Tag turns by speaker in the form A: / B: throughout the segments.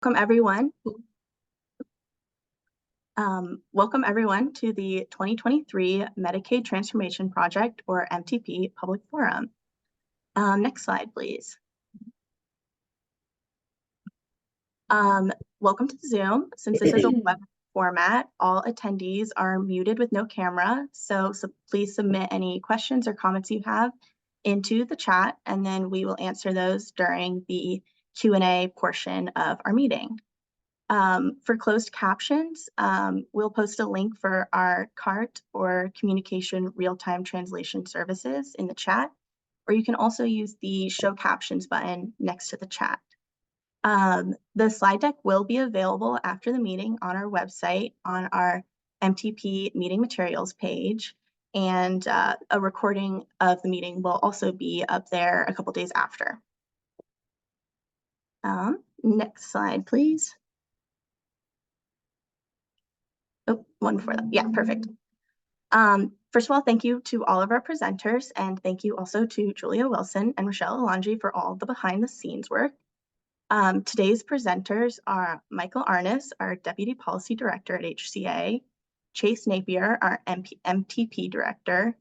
A: Welcome everyone. Welcome everyone to the 2023 Medicaid Transformation Project, or MTP, Public Forum. Next slide, please. Welcome to Zoom. Since this is a web format, all attendees are muted with no camera, so please submit any questions or comments you have into the chat, and then we will answer those during the Q&A portion of our meeting. For closed captions, we'll post a link for our CART or Communication Real-Time Translation Services in the chat, or you can also use the Show Captions button next to the chat. The slide deck will be available after the meeting on our website on our MTP meeting materials page, and a recording of the meeting will also be up there a couple days after. Next slide, please. Oh, one before that. Yeah, perfect. First of all, thank you to all of our presenters, and thank you also to Julia Wilson and Rochelle Alonji for all the behind-the-scenes work. Today's presenters are Michael Arnes, our Deputy Policy Director at HCA, Chase Napier, our MTP Director,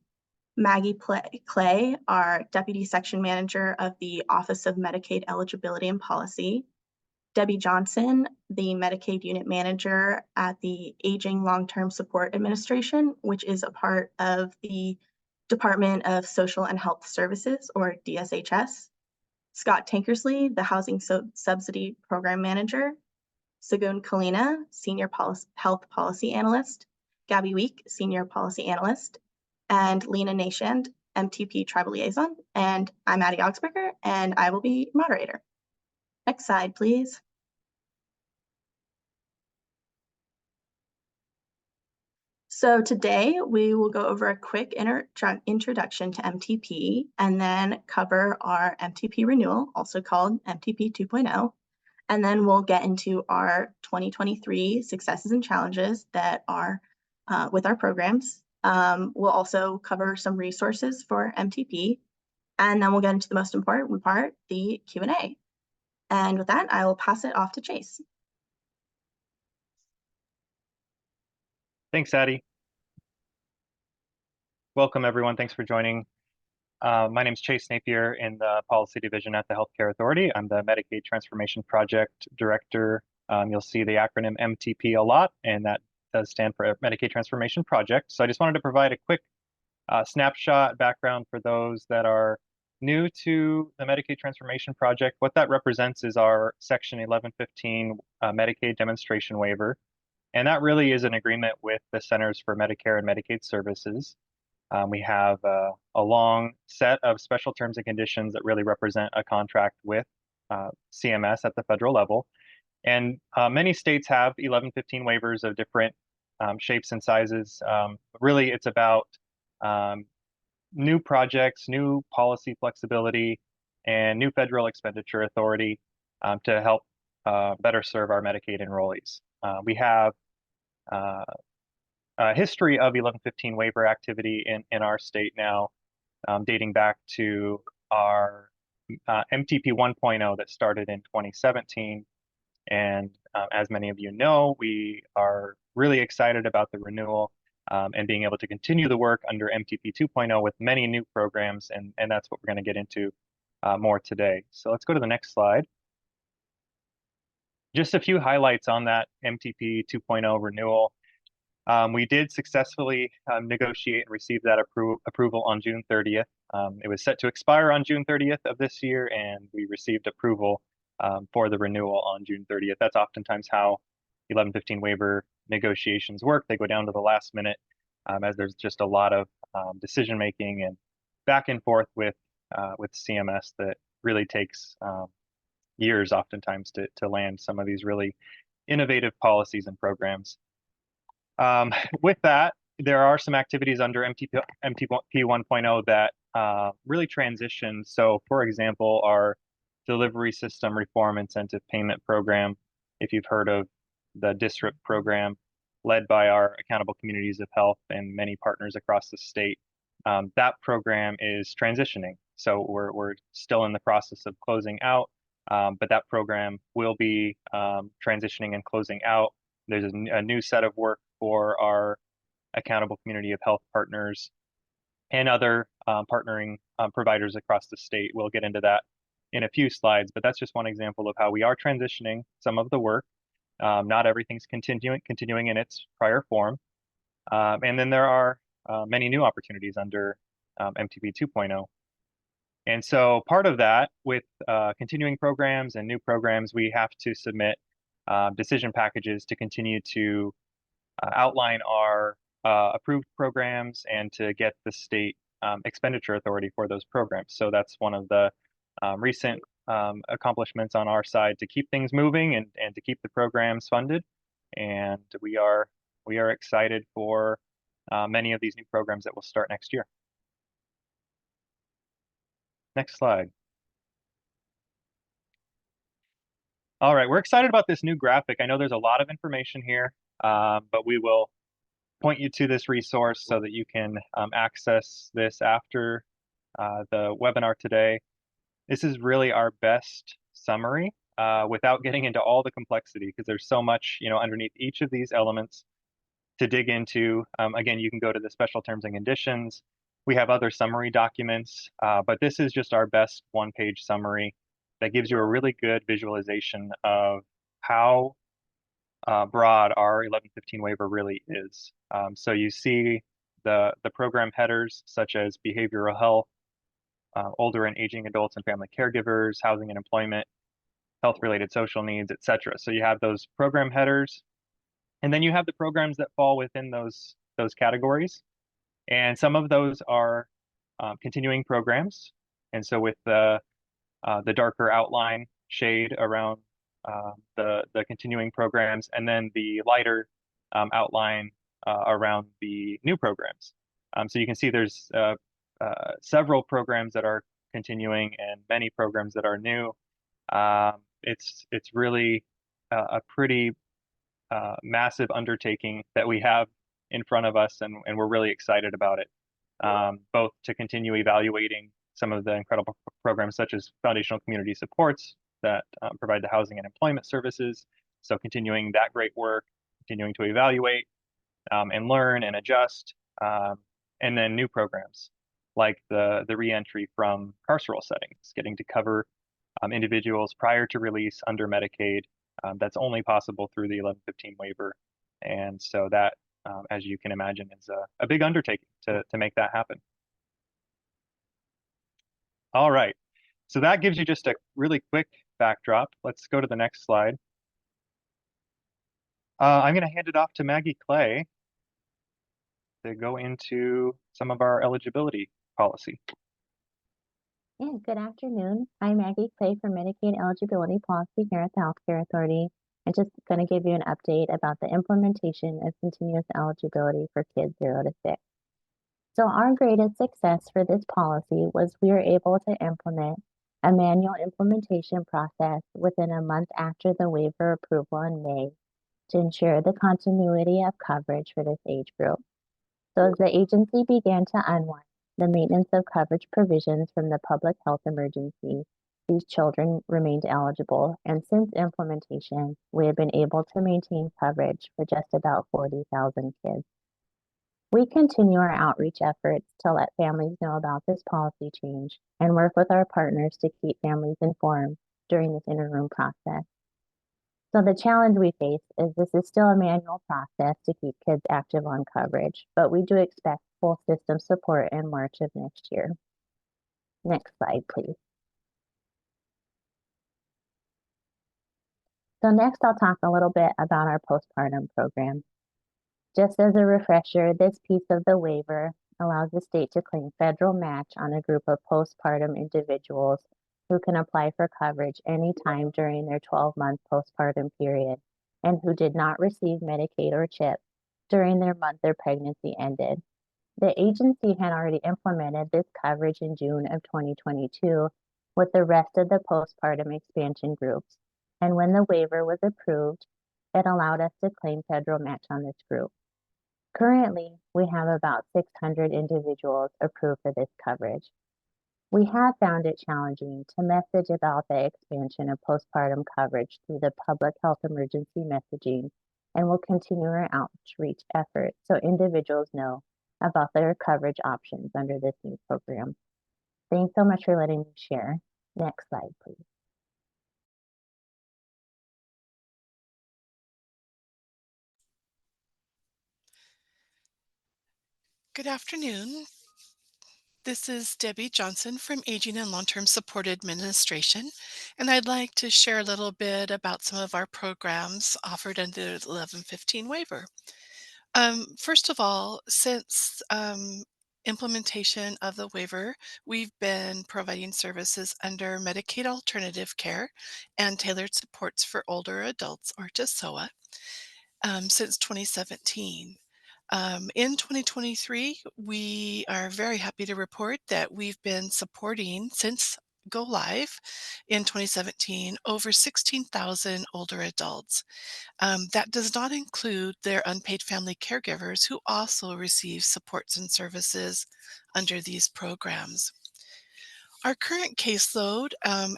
A: Maggie Clay, our Deputy Section Manager of the Office of Medicaid Eligibility and Policy, Debbie Johnson, the Medicaid Unit Manager at the Aging Long-Term Support Administration, which is a part of the Department of Social and Health Services, or DSHS, Scott Tankersley, the Housing Subsidy Program Manager, Sagun Kalina, Senior Health Policy Analyst, Gabby Week, Senior Policy Analyst, and Lena Nashand, MTP Tribal Liaison. And I'm Addie Augsburger, and I will be moderator. Next slide, please. So today we will go over a quick introduction to MTP and then cover our MTP renewal, also called MTP 2.0. And then we'll get into our 2023 successes and challenges that are with our programs. We'll also cover some resources for MTP. And then we'll get into the most important part, the Q&A. And with that, I will pass it off to Chase.
B: Thanks, Addie. Welcome, everyone. Thanks for joining. My name is Chase Napier in the Policy Division at the Healthcare Authority. I'm the Medicaid Transformation Project Director. You'll see the acronym MTP a lot, and that does stand for Medicaid Transformation Project. So I just wanted to provide a quick snapshot background for those that are new to the Medicaid Transformation Project. What that represents is our Section 1115 Medicaid demonstration waiver. And that really is an agreement with the Centers for Medicare and Medicaid Services. We have a long set of special terms and conditions that really represent a contract with CMS at the federal level. And many states have 1115 waivers of different shapes and sizes. Really, it's about new projects, new policy flexibility, and new federal expenditure authority to help better serve our Medicaid enrollees. We have a history of 1115 waiver activity in our state now, dating back to our MTP 1.0 that started in 2017. And as many of you know, we are really excited about the renewal and being able to continue the work under MTP 2.0 with many new programs, and that's what we're going to get into more today. So let's go to the next slide. Just a few highlights on that MTP 2.0 renewal. We did successfully negotiate and receive that approval on June 30th. It was set to expire on June 30th of this year, and we received approval for the renewal on June 30th. That's oftentimes how 1115 waiver negotiations work. They go down to the last minute as there's just a lot of decision making and back and forth with CMS that really takes years oftentimes to land some of these really innovative policies and programs. With that, there are some activities under MTP 1.0 that really transition. So, for example, our Delivery System Reform Incentive Payment Program, if you've heard of the DSRIP program, led by our Accountable Communities of Health and many partners across the state, that program is transitioning. So we're still in the process of closing out but that program will be transitioning and closing out. There's a new set of work for our accountable community of health partners and other partnering providers across the state. We'll get into that in a few slides, but that's just one example of how we are transitioning some of the work. Not everything's continuing in its prior form. And then there are many new opportunities under MTP 2.0. And so part of that with continuing programs and new programs, we have to submit decision packages to continue to outline our approved programs and to get the state expenditure authority for those programs. So that's one of the recent accomplishments on our side to keep things moving and to keep the programs funded. And we are excited for many of these new programs that will start next year. Next slide. All right, we're excited about this new graphic. I know there's a lot of information here, but we will point you to this resource so that you can access this after the webinar today. This is really our best summary without getting into all the complexity, because there's so much, underneath each of these elements to dig into. Again, you can go to the special terms and conditions. We have other summary documents, but this is just our best one-page summary that gives you a really good visualization of how broad our 1115 waiver really is. So you see the program headers such as behavioral health, older and aging adults and family caregivers, housing and employment, health-related social needs, etc. So you have those program headers, and then you have the programs that fall within those categories. And some of those are continuing programs. And so with the darker outline shade around the continuing programs, and then the lighter outline around the new programs. So you can see there's several programs that are continuing and many programs that are new. It's really a pretty massive undertaking that we have in front of us, and we're really excited about it, both to continue evaluating some of the incredible programs such as foundational community supports that provide the housing and employment services. So continuing that great work, continuing to evaluate and learn and adjust, and then new programs like the reentry from carceral settings, getting to cover individuals prior to release under Medicaid. That's only possible through the 1115 waiver. And so that, as you can imagine, is a big undertaking to make that happen. All right, so that gives you just a really quick backdrop. Let's go to the next slide. I'm going to hand it off to Maggie Clay to go into some of our eligibility policy.
C: Yeah, good afternoon. I'm Maggie Clay from Medicaid Eligibility Policy here at the Healthcare Authority. I'm just going to give you an update about the implementation of continuous eligibility for kids 0 to 6. So our greatest success for this policy was we were able to implement a manual implementation process within a month after the waiver approval in May to ensure the continuity of coverage for this age group. So as the agency began to unwind the maintenance of coverage provisions from the public health emergency, these children remained eligible, and since implementation, we have been able to maintain coverage for just about 40,000 kids. We continue our outreach efforts to let families know about this policy change and work with our partners to keep families informed during this interim process. So the challenge we face is this is still a manual process to keep kids active on coverage, but we do expect full system support in March of next year. Next slide, please. So next I'll talk a little bit about our postpartum program. Just as a refresher, this piece of the waiver allows the state to claim federal match on a group of postpartum individuals who can apply for coverage anytime during their 12-month postpartum period and who did not receive Medicaid or CHIP during their month their pregnancy ended. The agency had already implemented this coverage in June of 2022 with the rest of the postpartum expansion groups. And when the waiver was approved, it allowed us to claim federal match on this group. Currently, we have about 600 individuals approved for this coverage. We have found it challenging to message about the expansion of postpartum coverage through the public health emergency messaging and will continue our outreach efforts so individuals know about their coverage options under this new program. Thanks so much for letting me share. Next slide, please.
D: Good afternoon. This is Debbie Johnson from Aging and Long-Term Support Administration, and I'd like to share a little bit about some of our programs offered under the 1115 waiver. First of all, since implementation of the waiver, we've been providing services under Medicaid alternative care and tailored supports for older adults, or TSOA, since 2017. In 2023, we are very happy to report that we've been supporting since go live in 2017 over 16,000 older adults. That does not include their unpaid family caregivers who also receive supports and services under these programs. Our current caseload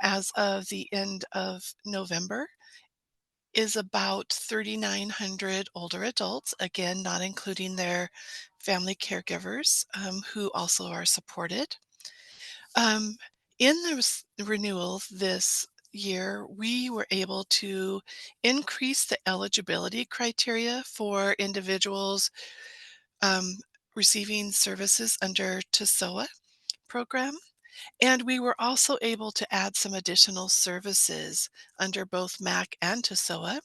D: as of the end of November is about 3,900 older adults, again, not including their family caregivers who also are supported. Um, in the renewal this year, we were able to increase the eligibility criteria for individuals um, receiving services under TSOA program. And we were also able to add some additional services under both MAC and TSOA.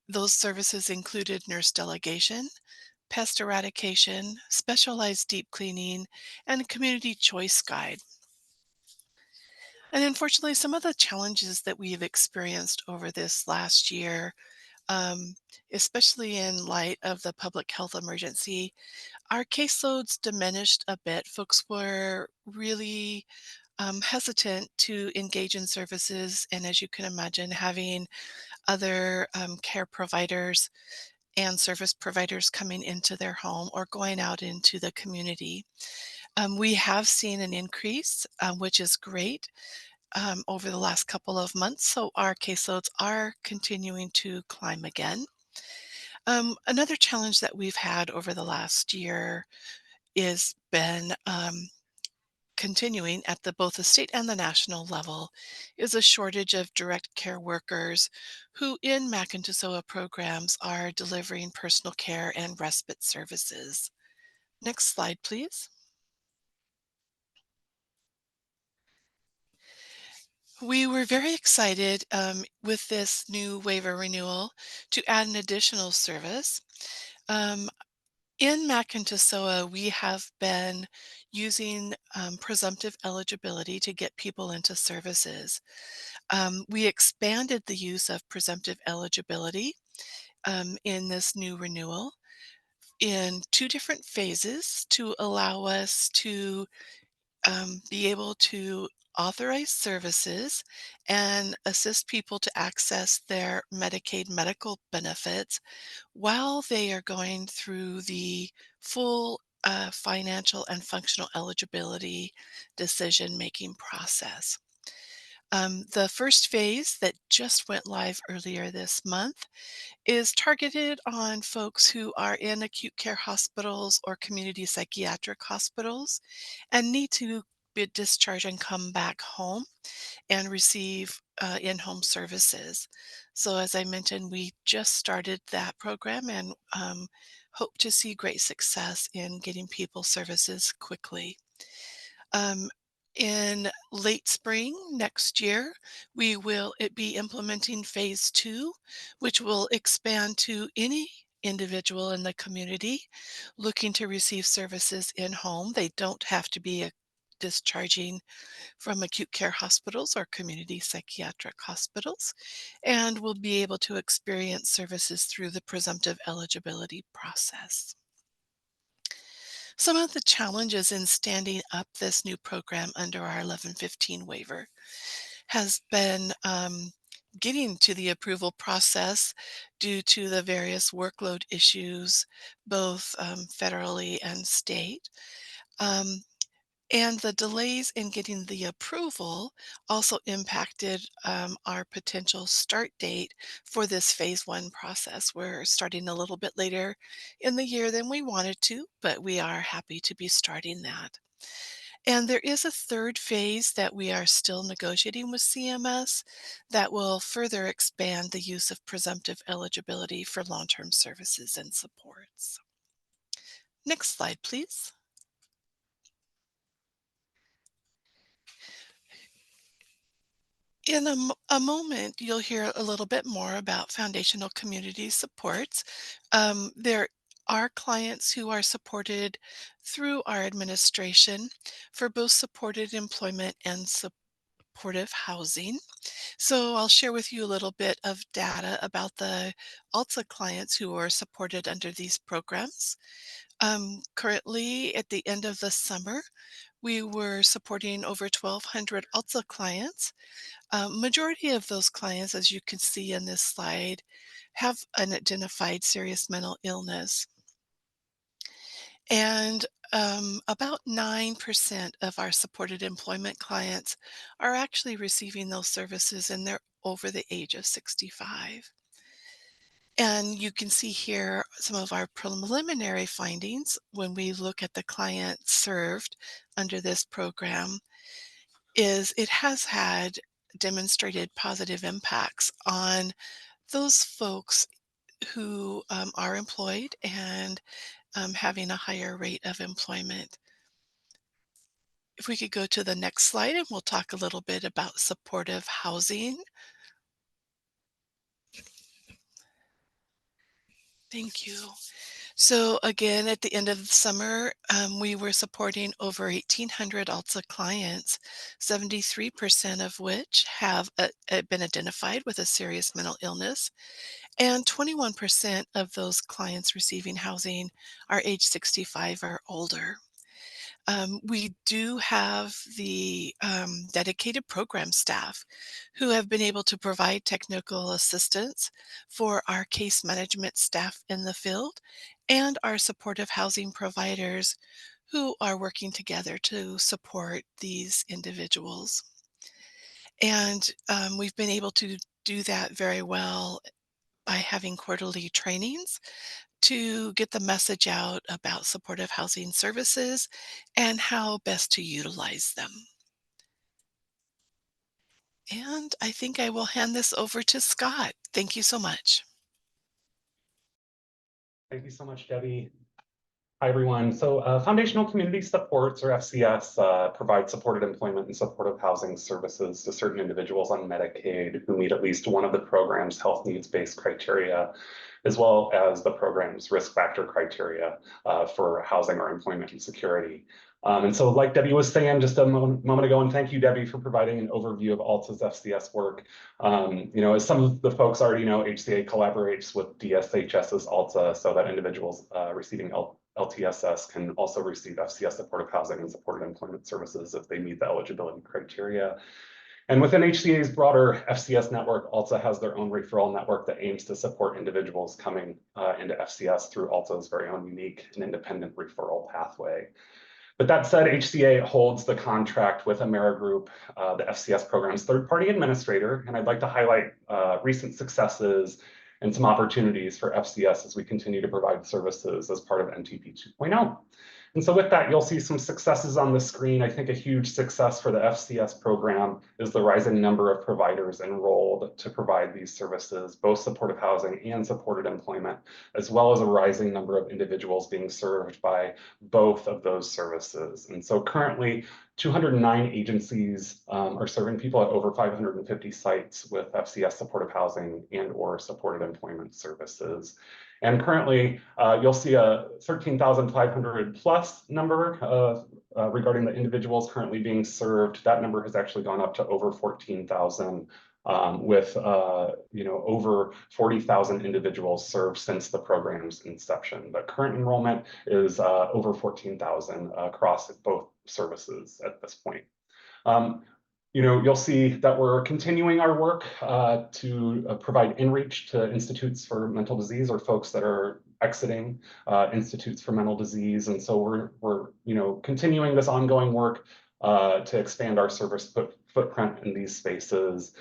D: Those services included nurse delegation, pest eradication, specialized deep cleaning, and community choice guide. And unfortunately, some of the challenges that we've experienced over this last year, um, especially in light of the public health emergency, our caseloads diminished a bit. Folks were really hesitant to engage in services. And as you can imagine, having other care providers and service providers coming into their home or going out into the community. We have seen an increase, which is great, over the last couple of months. So our caseloads are continuing to climb again. Another challenge that we've had over the last year is been continuing at both the state and the national level is a shortage of direct care workers who in MAC and TSOA programs are delivering personal care and respite services. Next slide, please. We were very excited with this new waiver renewal to add an additional service. Um, In MAC and TSOA, we have been using presumptive eligibility to get people into services. We expanded the use of presumptive eligibility in this new renewal in two different phases to allow us to be able to authorize services and assist people to access their Medicaid medical benefits while they are going through the full financial and functional eligibility decision-making process. The first phase that just went live earlier this month is targeted on folks who are in acute care hospitals or community psychiatric hospitals and need to be discharged and come back home and receive in-home services. So as I mentioned, we just started that program and hope to see great success in getting people services quickly. Um, in late spring next year, we will be implementing phase 2, which will expand to any individual in the community looking to receive services in home. They don't have to be discharging from acute care hospitals or community psychiatric hospitals, and will be able to experience services through the presumptive eligibility process. Some of the challenges in standing up this new program under our 1115 waiver has been getting to the approval process due to the various workload issues, both federally and state. Um, And the delays in getting the approval also impacted our potential start date for this phase one process. We're starting a little bit later in the year than we wanted to, but we are happy to be starting that. And there is a third phase that we are still negotiating with CMS that will further expand the use of presumptive eligibility for long-term services and supports. Next slide, please. In a moment, you'll hear a little bit more about foundational community supports. There are clients who are supported through our administration for both supported employment and supportive housing. So I'll share with you a little bit of data about the ALTSA clients who are supported under these programs. Currently, at the end of the summer, we were supporting over 1,200 ALTSA clients. Majority of those clients, as you can see in this slide, have an identified serious mental illness. And about 9% of our supported employment clients are actually receiving those services, and they're over the age of 65. And you can see here some of our preliminary findings when we look at the clients served under this program is it has had demonstrated positive impacts on those folks who are employed and having a higher rate of employment. If we could go to the next slide, and we'll talk a little bit about supportive housing. Thank you. So again, at the end of the summer, we were supporting over 1,800 ALTSA clients, 73% of which have been identified with a serious mental illness, and 21% of those clients receiving housing are age 65 or older. We do have the dedicated program staff who have been able to provide technical assistance for our case management staff in the field and our supportive housing providers who are working together to support these individuals. And we've been able to do that very well by having quarterly trainings to get the message out about supportive housing services and how best to utilize them. And I think I will hand this over to Scott. Thank you so much.
E: Thank you so much, Debbie. Hi, everyone. So Foundational Community Supports, or FCS, provide supported employment and supportive housing services to certain individuals on Medicaid who meet at least one of the program's health needs-based criteria, as well as the program's risk factor criteria for housing or employment and security. And so like Debbie was saying just a moment ago, and thank you, Debbie, for providing an overview of ALTSA's FCS work. As some of the folks already know, HCA collaborates with DSHS's ALTSA so that individuals receiving LTSS can also receive FCS supportive housing and supported employment services if they meet the eligibility criteria. And within HCA's broader FCS network, ALTSA has their own referral network that aims to support individuals coming into FCS through ALTSA's very own unique and independent referral pathway. But that said, HCA holds the contract with Amerigroup, the FCS program's third-party administrator, and I'd like to highlight recent successes and some opportunities for FCS as we continue to provide services as part of MTP 2.0. And so with that, you'll see some successes on the screen. I think a huge success for the FCS program is the rising number of providers enrolled to provide these services, both supportive housing and supported employment, as well as a rising number of individuals being served by both of those services. And so currently, 209 agencies are serving people at over 550 sites with FCS supportive housing and or supported employment services. And currently, you'll see a 13,500 plus number regarding the individuals currently being served. That number has actually gone up to over 14,000 with over 40,000 individuals served since the program's inception. But current enrollment is over 14,000 across both services at this point. You'll see that we're continuing our work to provide in-reach to institutes for mental disease or folks that are exiting institutes for mental disease. And so we're continuing this ongoing work to expand our service footprint in these spaces.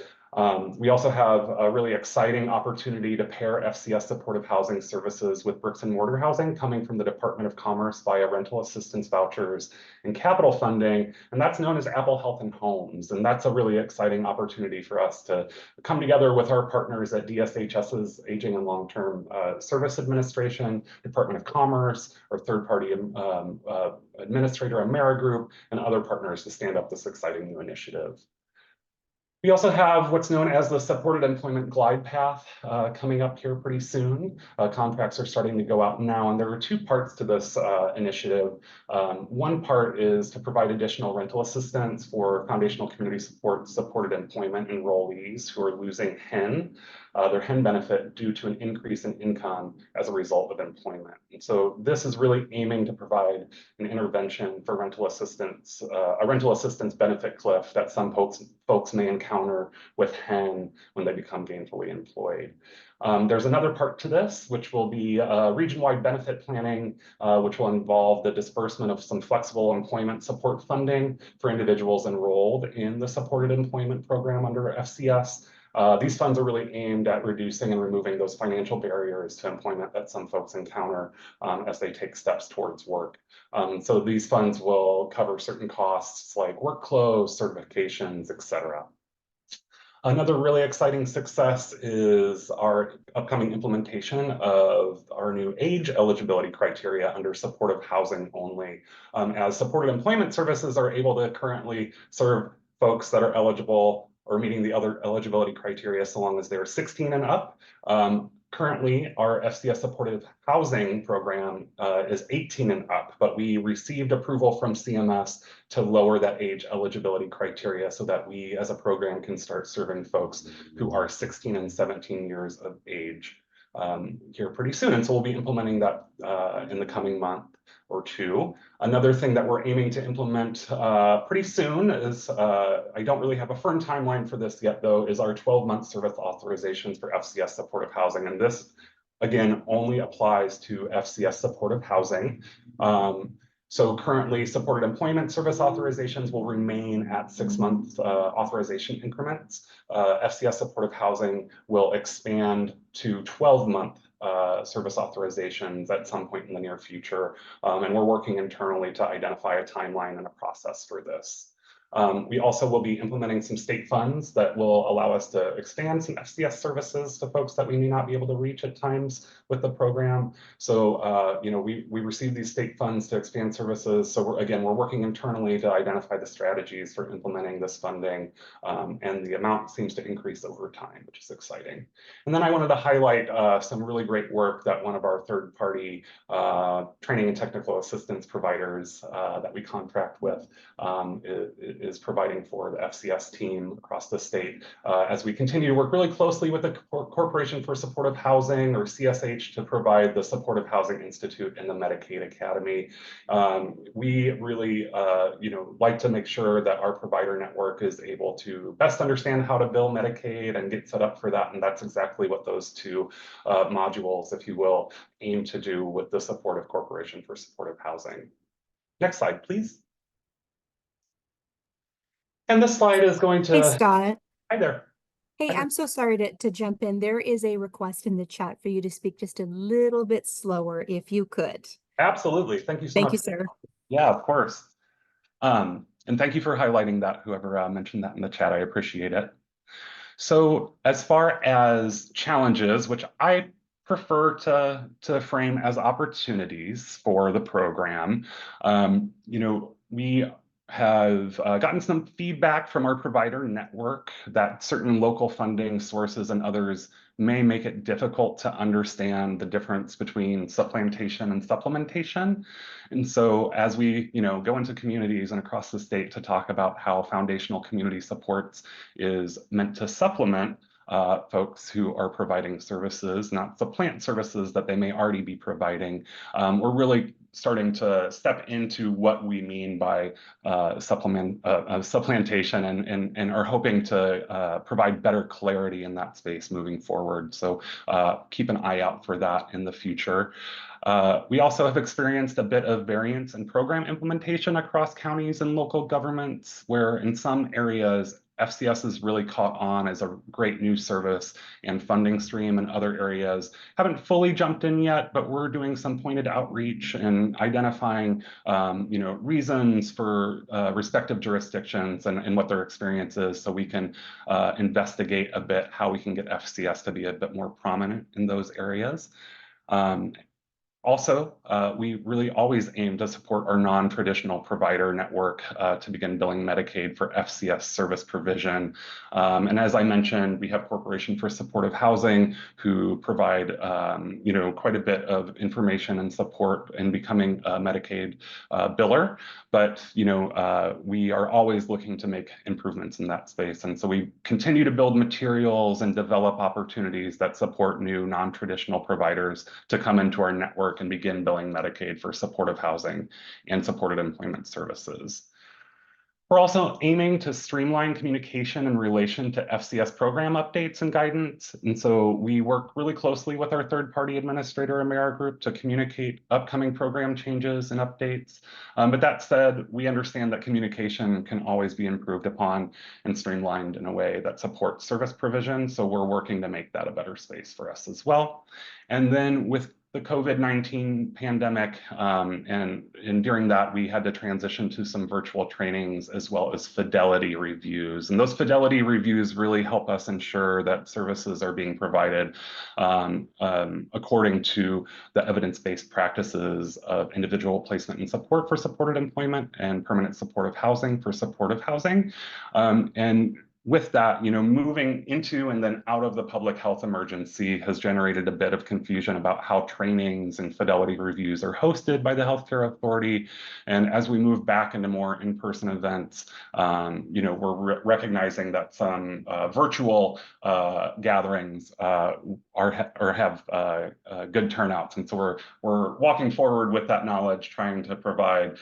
E: We also have a really exciting opportunity to pair FCS supportive housing services with bricks and mortar housing coming from the Department of Commerce via rental assistance vouchers and capital funding, and that's known as Apple Health and Homes. And that's a really exciting opportunity for us to come together with our partners at DSHS's Aging and Long-Term Service Administration, Department of Commerce, our third-party administrator, AmeriGroup, and other partners to stand up this exciting new initiative. We also have what's known as the Supported Employment Glide Path coming up here pretty soon. Contracts are starting to go out now, and there are two parts to this initiative. One part is to provide additional rental assistance for foundational community supported employment enrollees who are losing HEN, their HEN benefit, due to an increase in income as a result of employment. And so this is really aiming to provide an intervention for rental assistance, a rental assistance benefit cliff that some folks may encounter with HEN when they become gainfully employed. There's another part to this, which will be region-wide benefit planning, which will involve the disbursement of some flexible employment support funding for individuals enrolled in the supported employment program under FCS. These funds are really aimed at reducing and removing those financial barriers to employment that some folks encounter as they take steps towards work. So these funds will cover certain costs like work clothes, certifications, etc. Another really exciting success is our upcoming implementation of our new age eligibility criteria under supportive housing only. As supported employment services are able to currently serve folks that are eligible or meeting the other eligibility criteria so long as they're 16 and up. Currently, our FCS supportive housing program is 18 and up, but we received approval from CMS to lower that age eligibility criteria so that we as a program can start serving folks who are 16 and 17 years of age here pretty soon. And so we'll be implementing that in the coming month or two. Another thing that we're aiming to implement pretty soon is, I don't really have a firm timeline for this yet though, is our 12-month service authorizations for FCS supportive housing. And this, again, only applies to FCS supportive housing. So currently supported employment service authorizations will remain at 6-month authorization increments. FCS supportive housing will expand to 12-month service authorizations at some point in the near future. And we're working internally to identify a timeline and a process for this. We also will be implementing some state funds that will allow us to expand some FCS services to folks that we may not be able to reach at times with the program. So, we receive these state funds to expand services. So we're working internally to identify the strategies for implementing this funding. And the amount seems to increase over time, which is exciting. And then I wanted to highlight some really great work that one of our third-party training and technical assistance providers that we contract with is providing for the FCS team across the state as we continue to work really closely with the Corporation for Supportive Housing, or CSH, to provide the Supportive Housing Institute and the Medicaid Academy. We really like to make sure that our provider network is able to best understand how to bill Medicaid and get set up for that, and that's exactly what those two modules, if you will, aim to do with the Supportive Corporation for Supportive Housing. Next slide, please. And this slide is going to...
F: Hey, Scott.
E: Hi there.
F: Hey,
E: Hi there.
F: I'm so sorry to jump in. There is a request in the chat for you to speak just a little bit slower, if you could.
E: Absolutely. Thank you so much.
F: Thank you, sir.
E: Yeah, of course. And thank you for highlighting that, whoever mentioned that in the chat. I appreciate it. So as far as challenges, which I prefer to frame as opportunities for the program, we have gotten some feedback from our provider network that certain local funding sources and others may make it difficult to understand the difference between supplantation and supplementation. And so as we go into communities and across the state to talk about how foundational community supports is meant to supplement folks who are providing services, not supplant services that they may already be providing. We're really starting to step into what we mean by supplantation and are hoping to provide better clarity in that space moving forward. So keep an eye out for that in the future. We also have experienced a bit of variance in program implementation across counties and local governments, where in some areas, FCS has really caught on as a great new service and funding stream, and other areas haven't fully jumped in yet, but we're doing some pointed outreach and identifying reasons for respective jurisdictions and what their experience is, so we can investigate a bit how we can get FCS to be a bit more prominent in those areas. Also, we really always aim to support our non-traditional provider network to begin billing Medicaid for FCS service provision. And as I mentioned, we have Corporation for Supportive Housing, who provide quite a bit of information and support in becoming a Medicaid biller. But we are always looking to make improvements in that space. And so we continue to build materials and develop opportunities that support new non-traditional providers to come into our network and begin billing Medicaid for supportive housing and supported employment services. We're also aiming to streamline communication in relation to FCS program updates and guidance. And so we work really closely with our third-party administrator, AmeriGroup, to communicate upcoming program changes and updates. But that said, we understand that communication can always be improved upon and streamlined in a way that supports service provision. So we're working to make that a better space for us as well. And then with the COVID-19 pandemic, and during that, we had to transition to some virtual trainings as well as fidelity reviews. And those fidelity reviews really help us ensure that services are being provided according to the evidence-based practices of individual placement and support for supported employment and permanent supportive housing for supportive housing. And with that, moving into and then out of the public health emergency has generated a bit of confusion about how trainings and fidelity reviews are hosted by the Healthcare Authority. And as we move back into more in-person events, we're recognizing that some virtual gatherings have good turnouts. And so we're walking forward with that knowledge, trying to provide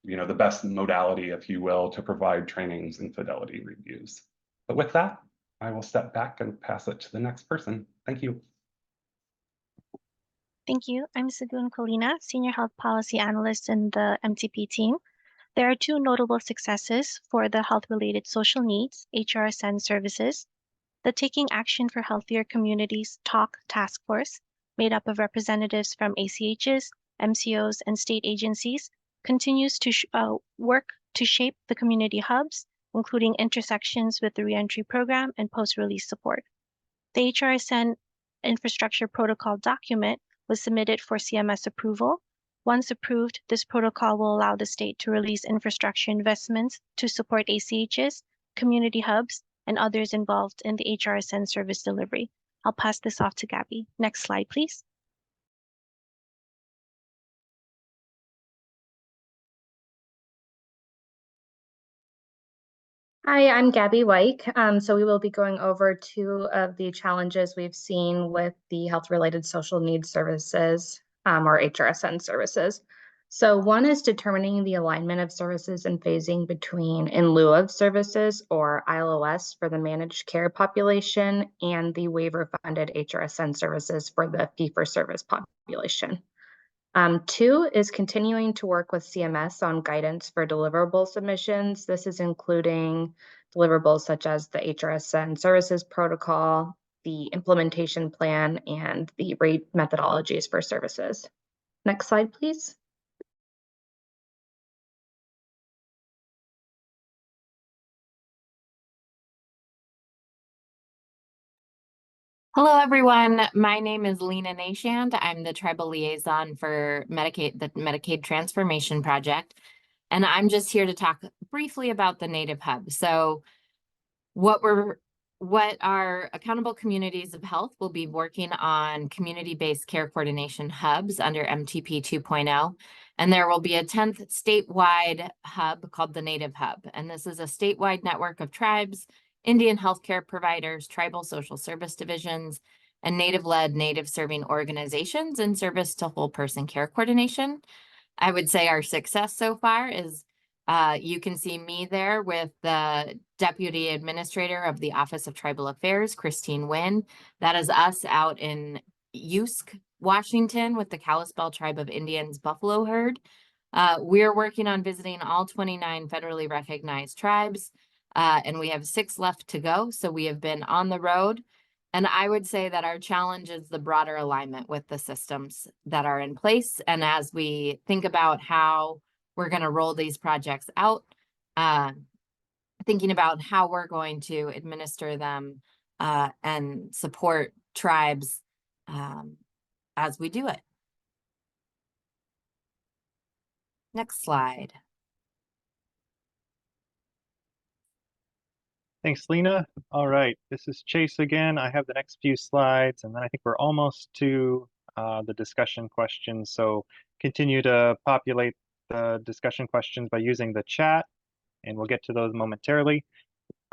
E: the best modality, if you will, to provide trainings and fidelity reviews. But with that, I will step back and pass it to the next person. Thank you.
G: Thank you. I'm Sagun Kolina, Senior Health Policy Analyst in the MTP team. There are two notable successes for the health-related social needs, HRSN services. The Taking Action for Healthier Communities TALK Task Force, made up of representatives from ACHs, MCOs, and state agencies, continues to work to shape the community hubs, including intersections with the reentry program and post-release support. The HRSN infrastructure protocol document was submitted for CMS approval. Once approved, this protocol will allow the state to release infrastructure investments to support ACHs, community hubs, and others involved in the HRSN service delivery. I'll pass this off to Gabby. Next slide, please.
H: Hi, I'm Gabby Wyke. So we will be going over two of the challenges we've seen with the health-related social needs services, or HRSN services. So one is determining the alignment of services and phasing between in lieu of services, or ILOS, for the managed care population, and the waiver-funded HRSN services for the fee-for-service population. Two is continuing to work with CMS on guidance for deliverable submissions. This is including deliverables such as the HRSN services protocol, the implementation plan, and the rate methodologies for services. Next slide, please.
I: Hello, everyone. My name is Lena Nashand. I'm the tribal liaison for Medicaid, the Medicaid Transformation Project. And I'm just here to talk briefly about the Native Hub. So what our accountable communities of health will be working on community-based care coordination hubs under MTP 2.0. And there will be a 10th statewide hub called the Native Hub. And this is a statewide network of tribes Indian healthcare providers, tribal social service divisions, and Native-led, Native-serving organizations in service to whole person care coordination. I would say our success so far is you can see me there with the Deputy Administrator of the Office of Tribal Affairs, Christine Wynn. That is us out in Usk, Washington, with the Kalispel Tribe of Indians Buffalo Herd. We're working on visiting all 29 federally recognized tribes, and we have 6 left to go. So we have been on the road. And I would say that our challenge is the broader alignment with the systems that are in place. And as we think about how we're going to roll these projects out, thinking about how we're going to administer them and support tribes as we do it. Next slide.
B: Thanks, Lena. All right, this is Chase again. I have the next few slides, and then I think we're almost to the discussion questions. So continue to populate the discussion questions by using the chat, and we'll get to those momentarily.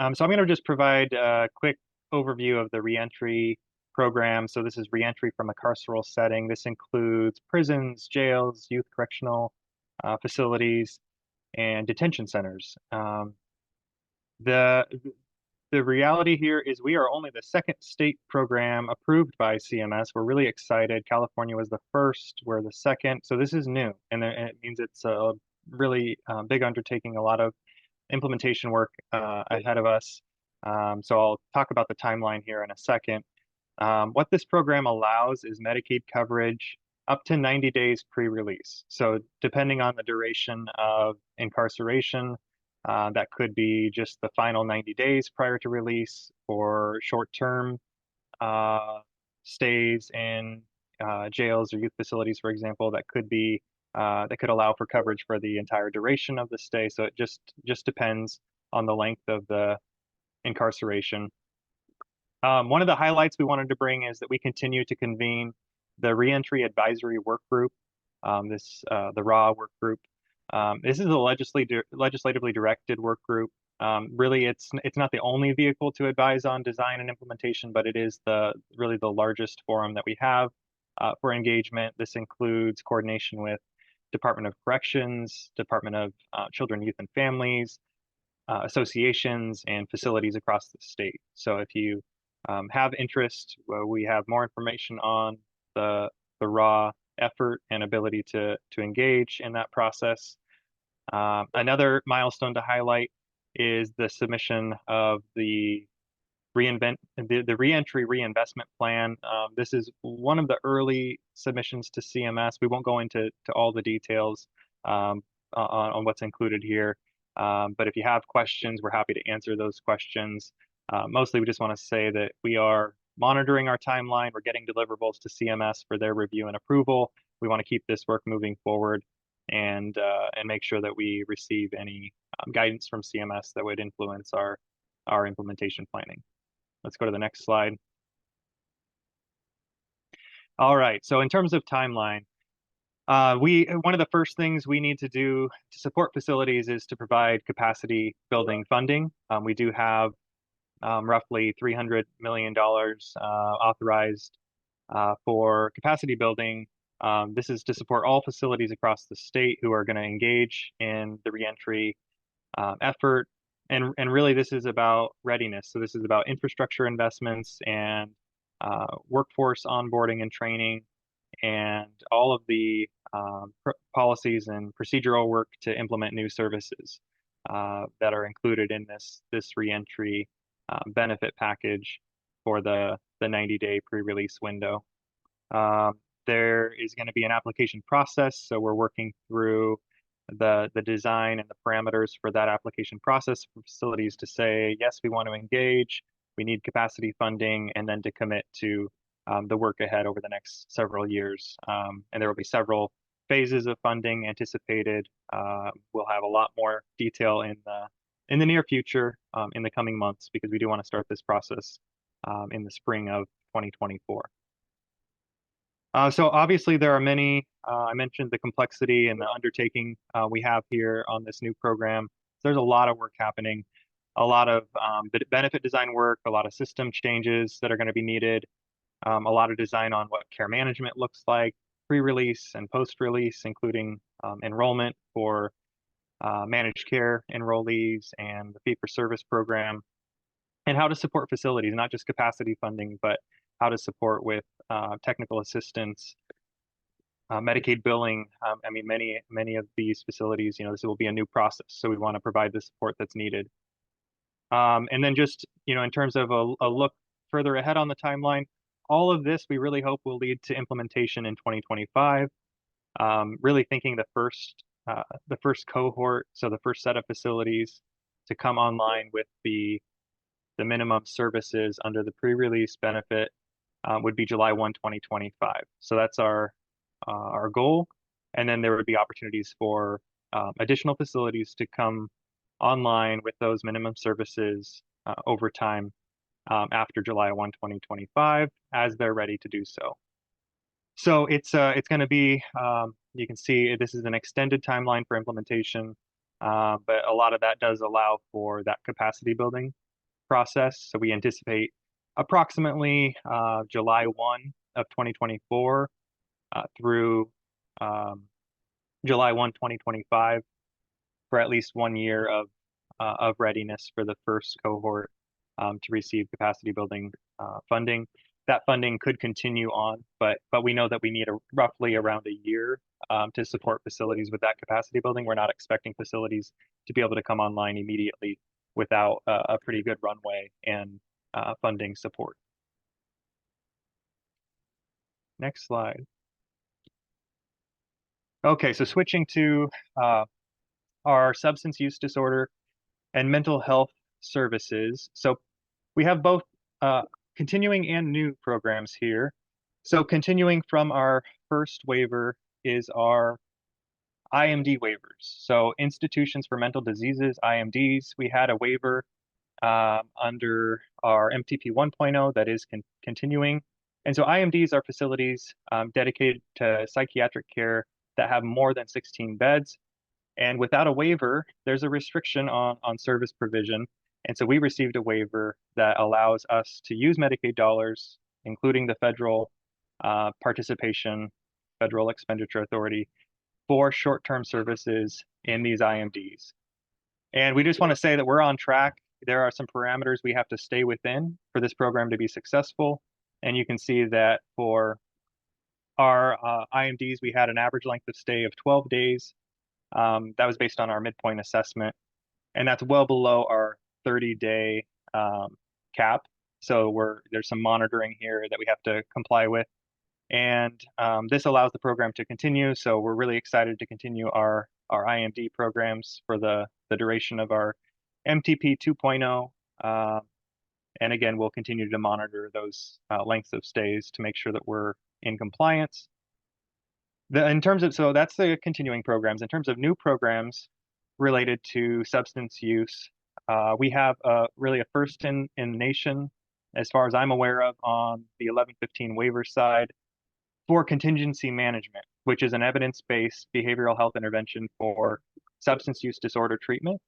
B: So I'm going to just provide a quick overview of the reentry program. So this is reentry from a carceral setting. This includes prisons, jails, youth correctional facilities, and detention centers. The reality here is we are only the second state program approved by CMS. We're really excited. California was the first, we're the second. So this is new, and it means it's a really big undertaking, a lot of implementation work ahead of us. So I'll talk about the timeline here in a second. What this program allows is Medicaid coverage up to 90 days pre-release. So depending on the duration of incarceration, that could be just the final 90 days prior to release, or short-term stays in jails or youth facilities, for example, that could allow for coverage for the entire duration of the stay. So it just depends on the length of the incarceration. One of the highlights we wanted to bring is that we continue to convene the Reentry Advisory Work Group, the RAW work group. This is a legislatively directed work group. Really, it's not the only vehicle to advise on design and implementation, but it is really the largest forum that we have for engagement. This includes coordination with Department of Corrections, Department of Children, Youth, and Families, associations, and facilities across the state. So if you have interest, we have more information on the RAW effort and ability to engage in that process. Another milestone to highlight is the submission of the reentry reinvestment plan. This is one of the early submissions to CMS. We won't go into all the details on what's included here, but if you have questions, we're happy to answer those questions. Mostly, we just want to say that we are monitoring our timeline. We're getting deliverables to CMS for their review and approval. We want to keep this work moving forward and make sure that we receive any guidance from CMS that would influence our implementation planning. Let's go to the next slide. All right, so in terms of timeline, one of the first things we need to do to support facilities is to provide capacity building funding. We do have roughly $300 million authorized for capacity building. This is to support all facilities across the state who are going to engage in the reentry effort. And really, this is about readiness. So this is about infrastructure investments and workforce onboarding and training, and all of the policies and procedural work to implement new services that are included in this reentry benefit package for the 90-day pre-release window. There is going to be an application process, so we're working through the design and the parameters for that application process for facilities to say, yes, we want to engage, we need capacity funding, and then to commit to the work ahead over the next several years. And there will be several phases of funding anticipated. We'll have a lot more detail in the near future, in the coming months, because we do want to start this process in the spring of 2024. So obviously there are many, I mentioned the complexity and the undertaking we have here on this new program. There's a lot of work happening, a lot of benefit design work, a lot of system changes that are going to be needed, a lot of design on what care management looks like, pre-release and post-release, including enrollment for managed care enrollees and the fee-for-service program, and how to support facilities, not just capacity funding, but how to support with technical assistance, Medicaid billing. I mean, many of these facilities, this will be a new process, so we want to provide the support that's needed. And then just, in terms of a look further ahead on the timeline, all of this we really hope will lead to implementation in 2025. Really thinking the first cohort, so the first set of facilities to come online with the minimum services under the pre-release benefit would be July 1, 2025. So that's our goal. And then there would be opportunities for additional facilities to come online with those minimum services over time after July 1, 2025, as they're ready to do so. So it's going to be, you can see this is an extended timeline for implementation, but a lot of that does allow for that capacity building process. So we anticipate approximately July 1 of 2024 through July 1, 2025 for at least 1 year of readiness for the first cohort to receive capacity building funding. That funding could continue on, but we know that we need roughly around a year to support facilities with that capacity building. We're not expecting facilities to be able to come online immediately without a pretty good runway and funding support. Next slide. Okay, so switching to our substance use disorder and mental health services. So we have both continuing and new programs here. So continuing from our first waiver is our IMD waivers. So institutions for mental diseases, IMDs, we had a waiver under our MTP 1.0 that is continuing. And so IMDs are facilities dedicated to psychiatric care that have more than 16 beds. And without a waiver, there's a restriction on service provision. And so we received a waiver that allows us to use Medicaid dollars, including the federal participation, Federal Expenditure Authority, for short-term services in these IMDs. And we just want to say that we're on track. There are some parameters we have to stay within for this program to be successful. And you can see that for our IMDs, we had an average length of stay of 12 days. That was based on our midpoint assessment. And that's well below our 30-day cap. So there's some monitoring here that we have to comply with. And this allows the program to continue. So we're really excited to continue our IMD programs for the duration of our MTP 2.0. And again, we'll continue to monitor those lengths of stays to make sure that we're in compliance. So that's the continuing programs. In terms of new programs related to substance use, we have really a first in the nation, as far as I'm aware of, on the 1115 waiver side for contingency management, which is an evidence-based behavioral health intervention for substance use disorder treatment.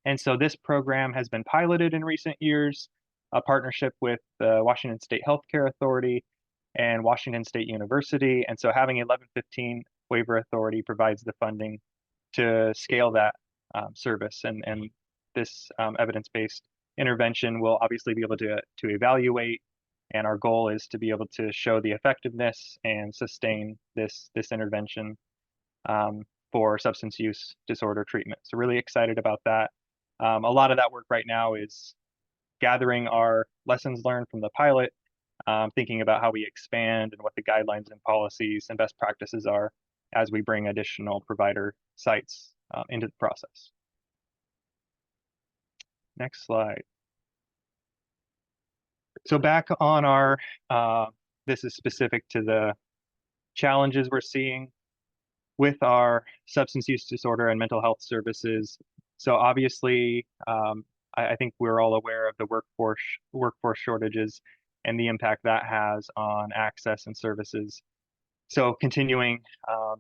B: And so this program has been piloted in recent years, a partnership with the Washington State Healthcare Authority and Washington State University. And so having 1115 waiver authority provides the funding to scale that service. And this evidence-based intervention will obviously be able to evaluate. And our goal is to be able to show the effectiveness and sustain this intervention for substance use disorder treatment. So really excited about that. A lot of that work right now is gathering our lessons learned from the pilot, thinking about how we expand and what the guidelines and policies and best practices are as we bring additional provider sites into the process. Next slide. So back on our, this is specific to the challenges we're seeing with our substance use disorder and mental health services. So obviously, I think we're all aware of the workforce shortages and the impact that has on access and services. So continuing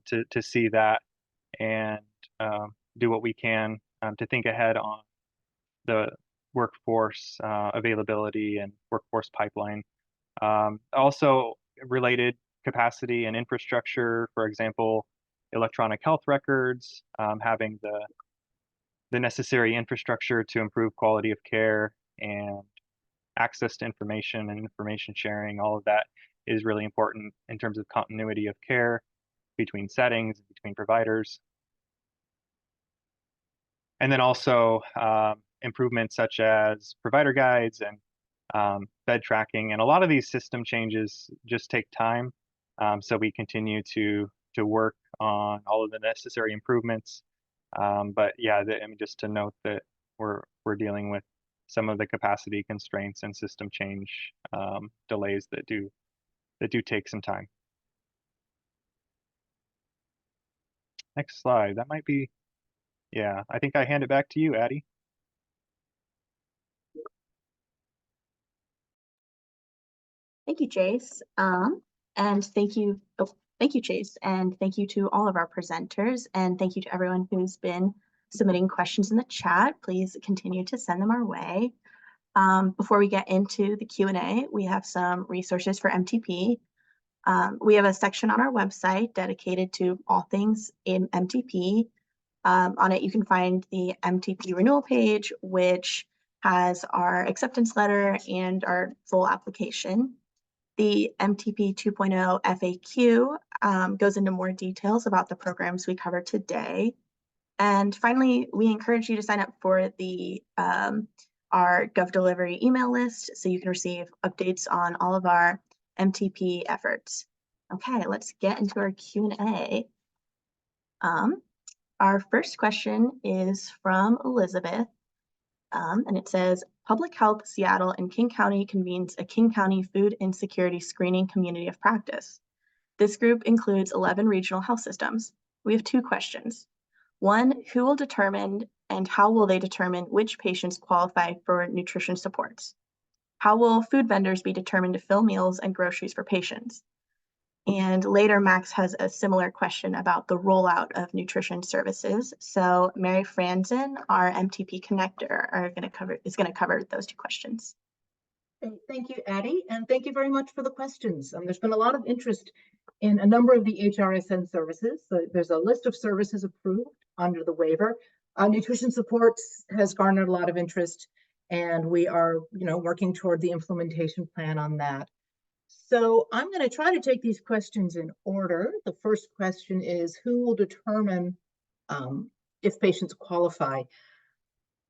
B: to see that and do what we can to think ahead on the workforce availability and workforce pipeline. Also related capacity and infrastructure, for example, electronic health records, having the necessary infrastructure to improve quality of care and access to information and information sharing. All of that is really important in terms of continuity of care between settings, between providers. And then also improvements such as provider guides and bed tracking. And a lot of these system changes just take time. So we continue to work on all of the necessary improvements. But yeah, I mean, just to note that we're dealing with some of the capacity constraints and system change delays that do take some time. Next slide. That might be, yeah, I think I hand it back to you, Addie.
A: Thank you, Chase. And thank you, Chase, and thank you to all of our presenters, and thank you to everyone who's been submitting questions in the chat. Please continue to send them our way. Before we get into the Q&A, we have some resources for MTP. We have a section on our website dedicated to all things in MTP. On it, you can find the MTP renewal page, which has our acceptance letter and our full application. The MTP 2.0 FAQ goes into more details about the programs we covered today. And finally, we encourage you to sign up for the our GovDelivery email list so you can receive updates on all of our MTP efforts. Okay, let's get into our Q&A. Our first question is from Elizabeth, and it says, Public Health Seattle and King County convenes a King County Food Insecurity Screening Community of Practice. This group includes 11 regional health systems. We have two questions. One, who will determine and how will they determine which patients qualify for nutrition supports? How will food vendors be determined to fill meals and groceries for patients? And later, Max has a similar question about the rollout of nutrition services. So Mary Franzen, our MTP connector, is going to cover those two questions.
J: Thank you, Addie, and thank you very much for the questions. There's been a lot of interest in a number of the HRSN services. So there's a list of services approved under the waiver. Nutrition supports has garnered a lot of interest, and we are, working toward the implementation plan on that. So I'm going to try to take these questions in order. The first question is, who will determine if patients qualify?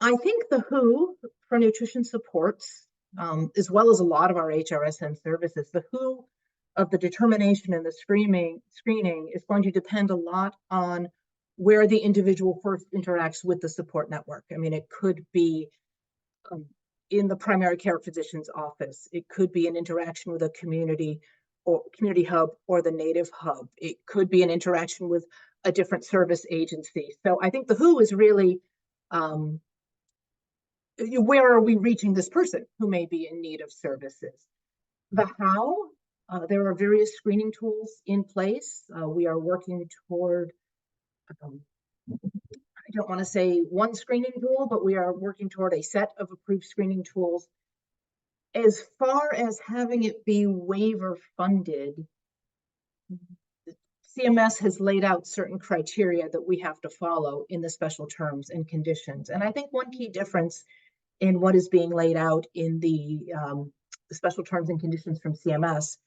J: I think the WHO for nutrition supports, as well as a lot of our HRSN services, the WHO of the determination and the screening is going to depend a lot on where the individual first interacts with the support network. I mean, it could be in the primary care physician's office. It could be an interaction with a community hub or the native hub. It could be an interaction with a different service agency. So I think the WHO is really, where are we reaching this person who may be in need of services? The how, there are various screening tools in place. We are working toward, I don't want to say one screening tool, but we are working toward a set of approved screening tools. As far as having it be waiver funded, CMS has laid out certain criteria that we have to follow in the special terms and conditions. And I think one key difference in what is being laid out in the special terms and conditions from CMS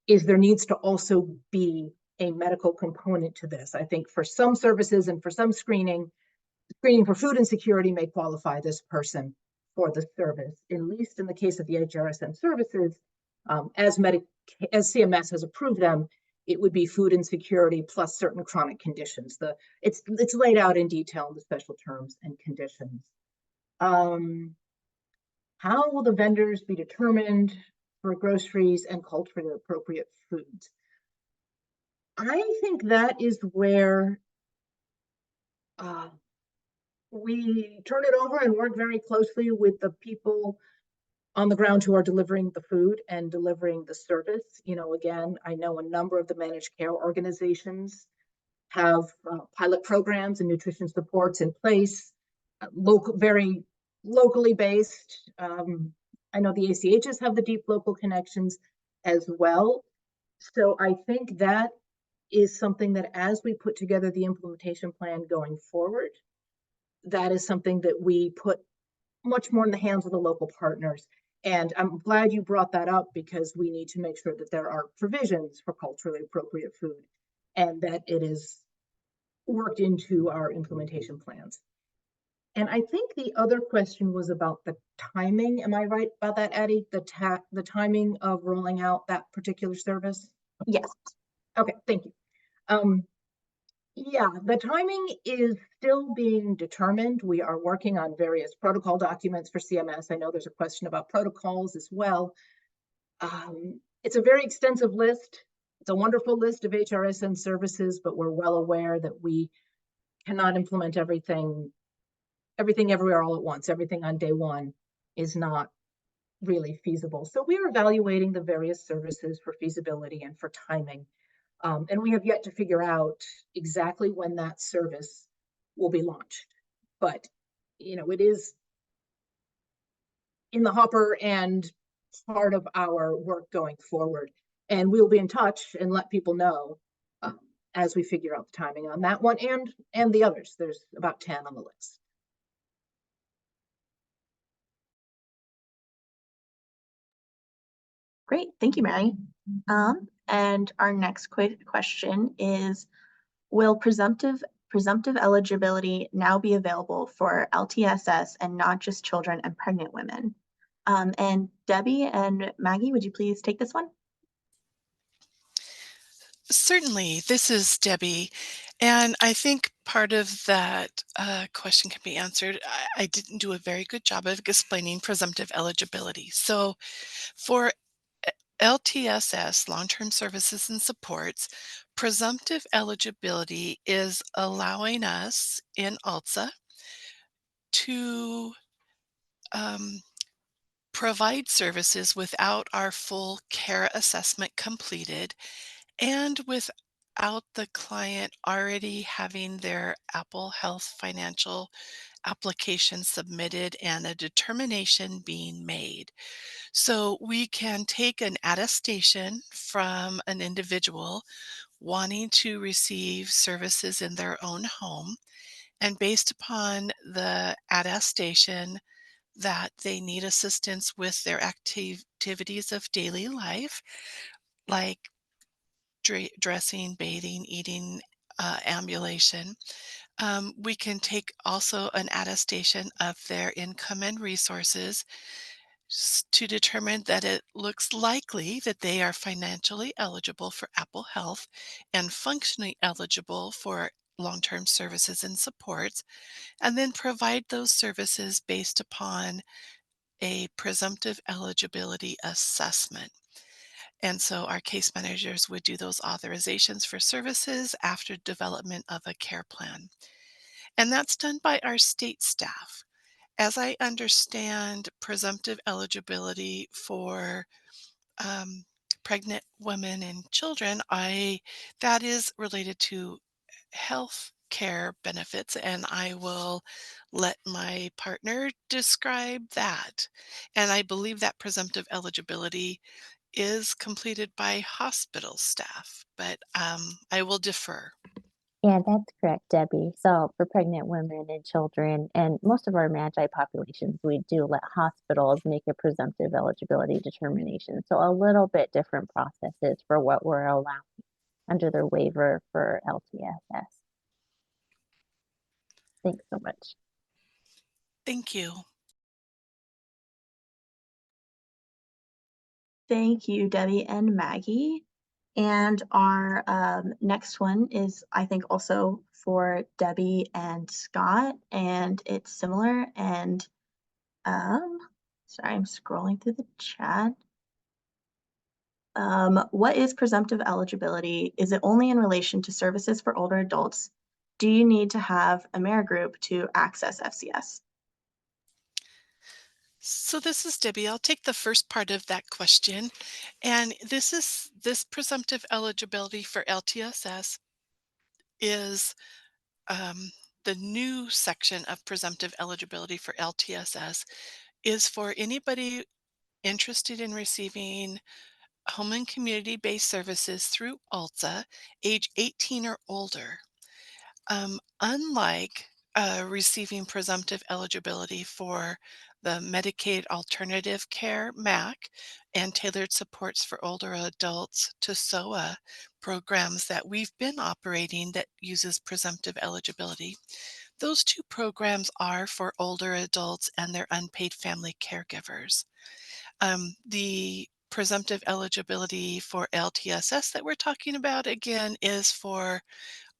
J: is there needs to also be a medical component to this. I think for some services and for some screening for food insecurity may qualify this person for the service. At least in the case of the HRSN services, as CMS has approved them, it would be food insecurity plus certain chronic conditions. It's laid out in detail in the special terms and conditions. How will the vendors be determined for groceries and culturally appropriate foods? I think that is where we turn it over and work very closely with the people on the ground who are delivering the food and delivering the service. Again, I know a number of the managed care organizations have pilot programs and nutrition supports in place, very locally based. I know the ACHs have the deep local connections as well. So I think that is something that as we put together the implementation plan going forward, that is something that we put much more in the hands of the local partners. And I'm glad you brought that up, because we need to make sure that there are provisions for culturally appropriate food and that it is worked into our implementation plans. And I think the other question was about the timing. Am I right about that, Addie? The timing of rolling out that particular service?
A: Yes.
J: Okay, thank you. Yeah, the timing is still being determined. We are working on various protocol documents for CMS. I know there's a question about protocols as well. It's a very extensive list. It's a wonderful list of HRSN services, but we're well aware that we cannot implement everything everywhere all at once. Everything on day one is not really feasible. So we are evaluating the various services for feasibility and for timing. And we have yet to figure out exactly when that service will be launched. But, it is in the hopper and part of our work going forward. And we'll be in touch and let people know as we figure out the timing on that one and the others. There's about 10 on the list.
A: Great, thank you, Mary. And our next question is, will presumptive eligibility now be available for LTSS and not just children and pregnant women? And Debbie and Maggie, would you please take this one?
D: Certainly, this is Debbie, and I think part of that question can be answered. I didn't do a very good job of explaining presumptive eligibility. So for LTSS, long-term services and supports, presumptive eligibility is allowing us in ALTSA to provide services without our full care assessment completed and without the client already having their Apple Health financial application submitted and a determination being made. So we can take an attestation from an individual wanting to receive services in their own home, and based upon the attestation that they need assistance with their activities of daily life, like dressing, bathing, eating, ambulation. We can take also an attestation of their income and resources to determine that it looks likely that they are financially eligible for Apple Health and functionally eligible for long-term services and supports, and then provide those services based upon a presumptive eligibility assessment. And so our case managers would do those authorizations for services after development of a care plan. And that's done by our state staff. As I understand presumptive eligibility for pregnant women and children, that is related to health care benefits, and I will let my partner describe that. And I believe that presumptive eligibility is completed by hospital staff, but I will defer.
C: Yeah, that's correct, Debbie. So for pregnant women and children and most of our MAGI populations, we do let hospitals make a presumptive eligibility determination. So a little bit different processes for what we're allowing under the waiver for LTSS. Thanks so much.
D: Thank you.
A: Thank you, Debbie and Maggie. And our next one is, I think, also for Debbie and Scott, and it's similar. And sorry, I'm scrolling through the chat. What is presumptive eligibility? Is it only in relation to services for older adults? Do you need to have a AmeriGroup to access FCS?
D: So this is Debbie. I'll take the first part of that question. And this presumptive eligibility for LTSS is the new section of presumptive eligibility for LTSS is for anybody interested in receiving home and community-based services through ALTSA, age 18 or older. Unlike receiving presumptive eligibility for the Medicaid Alternative Care MAC and Tailored Supports for Older Adults to SOA programs that we've been operating that uses presumptive eligibility, those two programs are for older adults and their unpaid family caregivers. The presumptive eligibility for LTSS that we're talking about, again, is for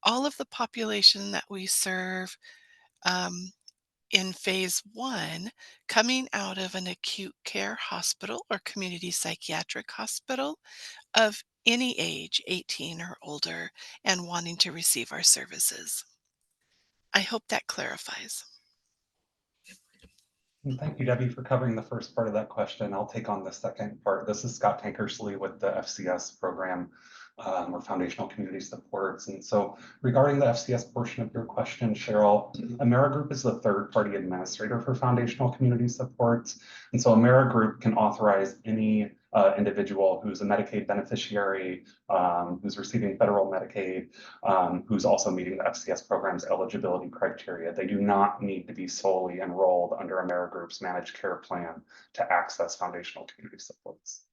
D: all of the population that we serve in phase 1 coming out of an acute care hospital or community psychiatric hospital of any age, 18 or older, and wanting to receive our services. I hope that clarifies.
E: And thank you, Debbie, for covering the first part of that question. I'll take on the second part. This is Scott Tankersley with the FCS program, or Foundational Community Supports. And so regarding the FCS portion of your question, Cheryl, AmeriGroup is the third-party administrator for Foundational Community Supports. And so AmeriGroup can authorize any individual who's a Medicaid beneficiary, who's receiving federal Medicaid, who's also meeting the FCS program's eligibility criteria. They do not need to be solely enrolled under AmeriGroup's managed care plan to access Foundational Community Supports.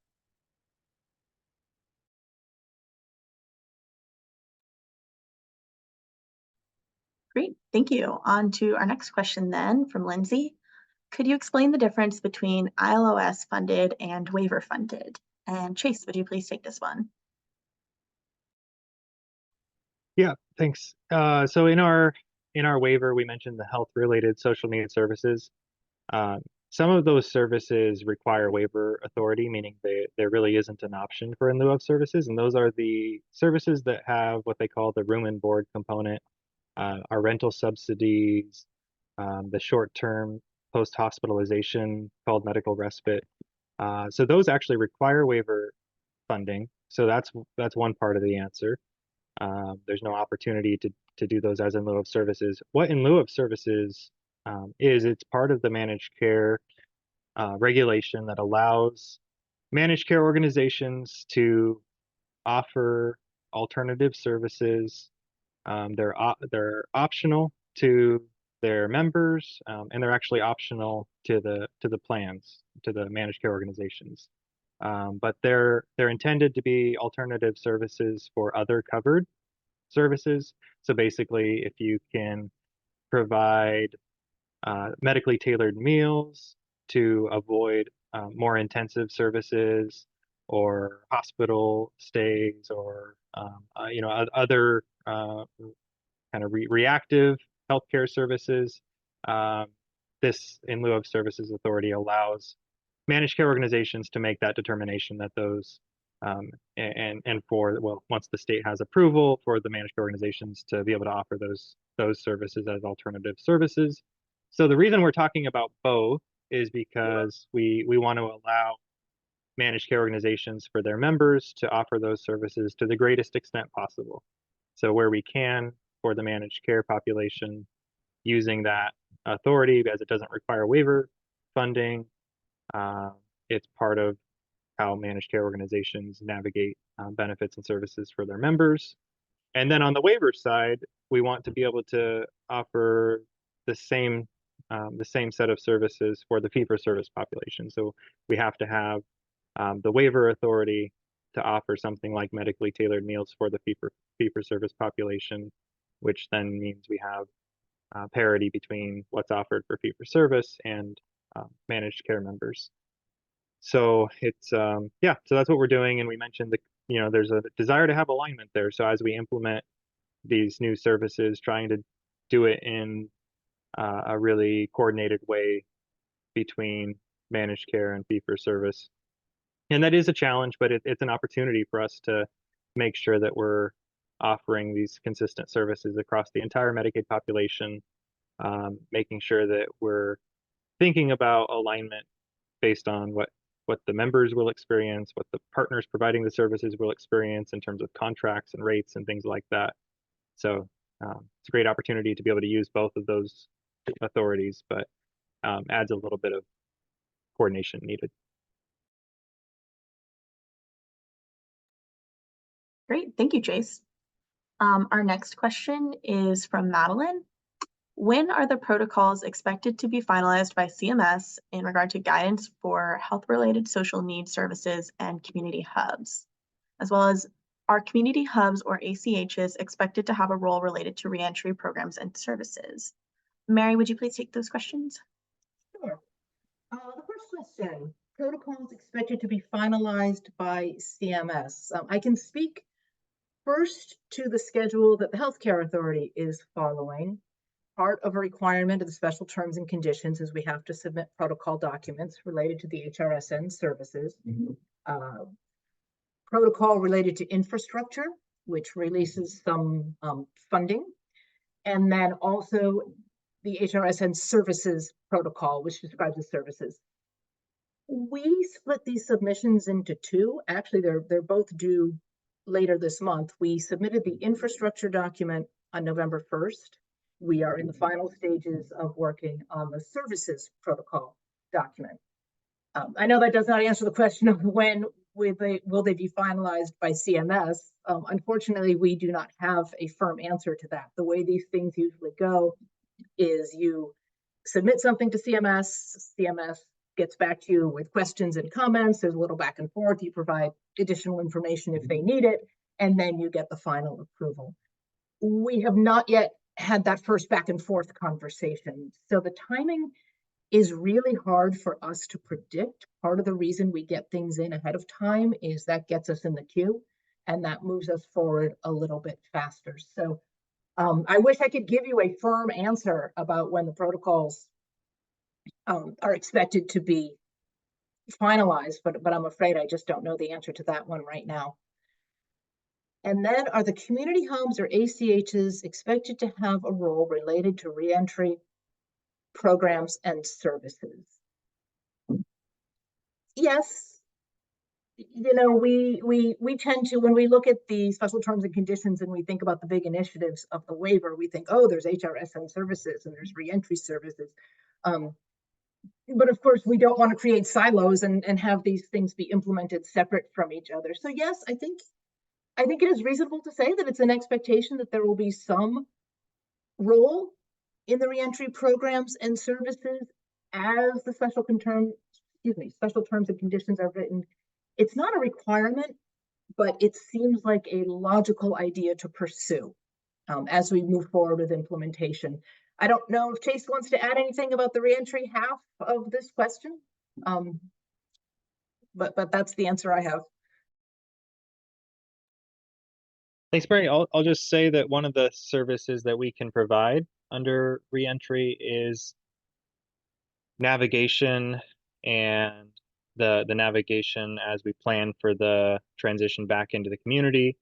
A: Great, thank you. On to our next question then from Lindsay. Could you explain the difference between ILOS funded and waiver funded? And Chase, would you please take this one?
B: Yeah, thanks. So in our waiver, we mentioned the health-related social needs services. Some of those services require waiver authority, meaning there really isn't an option for in lieu of services, and those are the services that have what they call the room and board component, our rental subsidies, the short-term post-hospitalization called medical respite. So those actually require waiver funding. So that's one part of the answer. There's no opportunity to do those as in lieu of services. What in lieu of services is, it's part of the managed care regulation that allows managed care organizations to offer alternative services. They're optional to their members, and they're actually optional to the plans, to the managed care organizations. But they're intended to be alternative services for other covered services. So basically, if you can provide medically tailored meals to avoid more intensive services or hospital stays, or other kind of reactive healthcare services, this in lieu of services authority allows managed care organizations to make that determination that those and for, well, once the state has approval, for the managed care organizations to be able to offer those services as alternative services. So the reason we're talking about both is because we want to allow managed care organizations for their members to offer those services to the greatest extent possible. So where we can, for the managed care population, using that authority, as it doesn't require waiver funding, it's part of how managed care organizations navigate benefits and services for their members. And then on the waiver side, we want to be able to offer the same set of services for the fee-for-service population. So we have to have the waiver authority to offer something like medically tailored meals for the fee-for-service population, which then means we have parity between what's offered for fee-for-service and managed care members. So it's yeah, so that's what we're doing. And we mentioned there's a desire to have alignment there. So as we implement these new services, trying to do it in a really coordinated way between managed care and fee-for-service. And that is a challenge, but it's an opportunity for us to make sure that we're offering these consistent services across the entire Medicaid population, making sure that we're thinking about alignment based on what the members will experience, what the partners providing the services will experience in terms of contracts and rates and things like that. So It's a great opportunity to be able to use both of those authorities, but adds a little bit of coordination needed.
A: Great, thank you, Chase. Our next question is from Madeline. When are the protocols expected to be finalized by CMS in regard to guidance for health-related social needs services and community hubs, as well as are community hubs or ACHs expected to have a role related to reentry programs and services? Mary, would you please take those questions?
J: Sure. The first question, protocols expected to be finalized by CMS. I can speak first to the schedule that the Healthcare Authority is following. Part of a requirement of the special terms and conditions is we have to submit protocol documents related to the HRSN services. Protocol related to infrastructure, which releases some funding, and then also the HRSN services protocol, which describes the services. We split these submissions into two. Actually, they're both due later this month. We submitted the infrastructure document on November 1st. We are in the final stages of working on the services protocol document. I know that does not answer the question of when will they be finalized by CMS. Unfortunately, we do not have a firm answer to that. The way these things usually go is you submit something to CMS, CMS gets back to you with questions and comments, there's a little back and forth, you provide additional information if they need it, and then you get the final approval. We have not yet had that first back and forth conversation. So the timing is really hard for us to predict. Part of the reason we get things in ahead of time is that gets us in the queue and that moves us forward a little bit faster. So I wish I could give you a firm answer about when the protocols are expected to be finalized, but I'm afraid I just don't know the answer to that one right now. And then are the community homes or ACHs expected to have a role related to reentry programs and services? Yes. You know, we tend to, when we look at the special terms and conditions and we think about the big initiatives of the waiver, we think, oh, there's HRSN services and there's reentry services. But of course, we don't want to create silos and have these things be implemented separate from each other. So yes, I think it is reasonable to say that it's an expectation that there will be some role in the reentry programs and services as the special terms and conditions are written. It's not a requirement, but it seems like a logical idea to pursue as we move forward with implementation. I don't know if Chase wants to add anything about the reentry half of this question, but that's the answer I have.
B: Thanks, Mary. I'll just say that one of the services that we can provide under reentry is navigation and the navigation as we plan for the transition back into the community.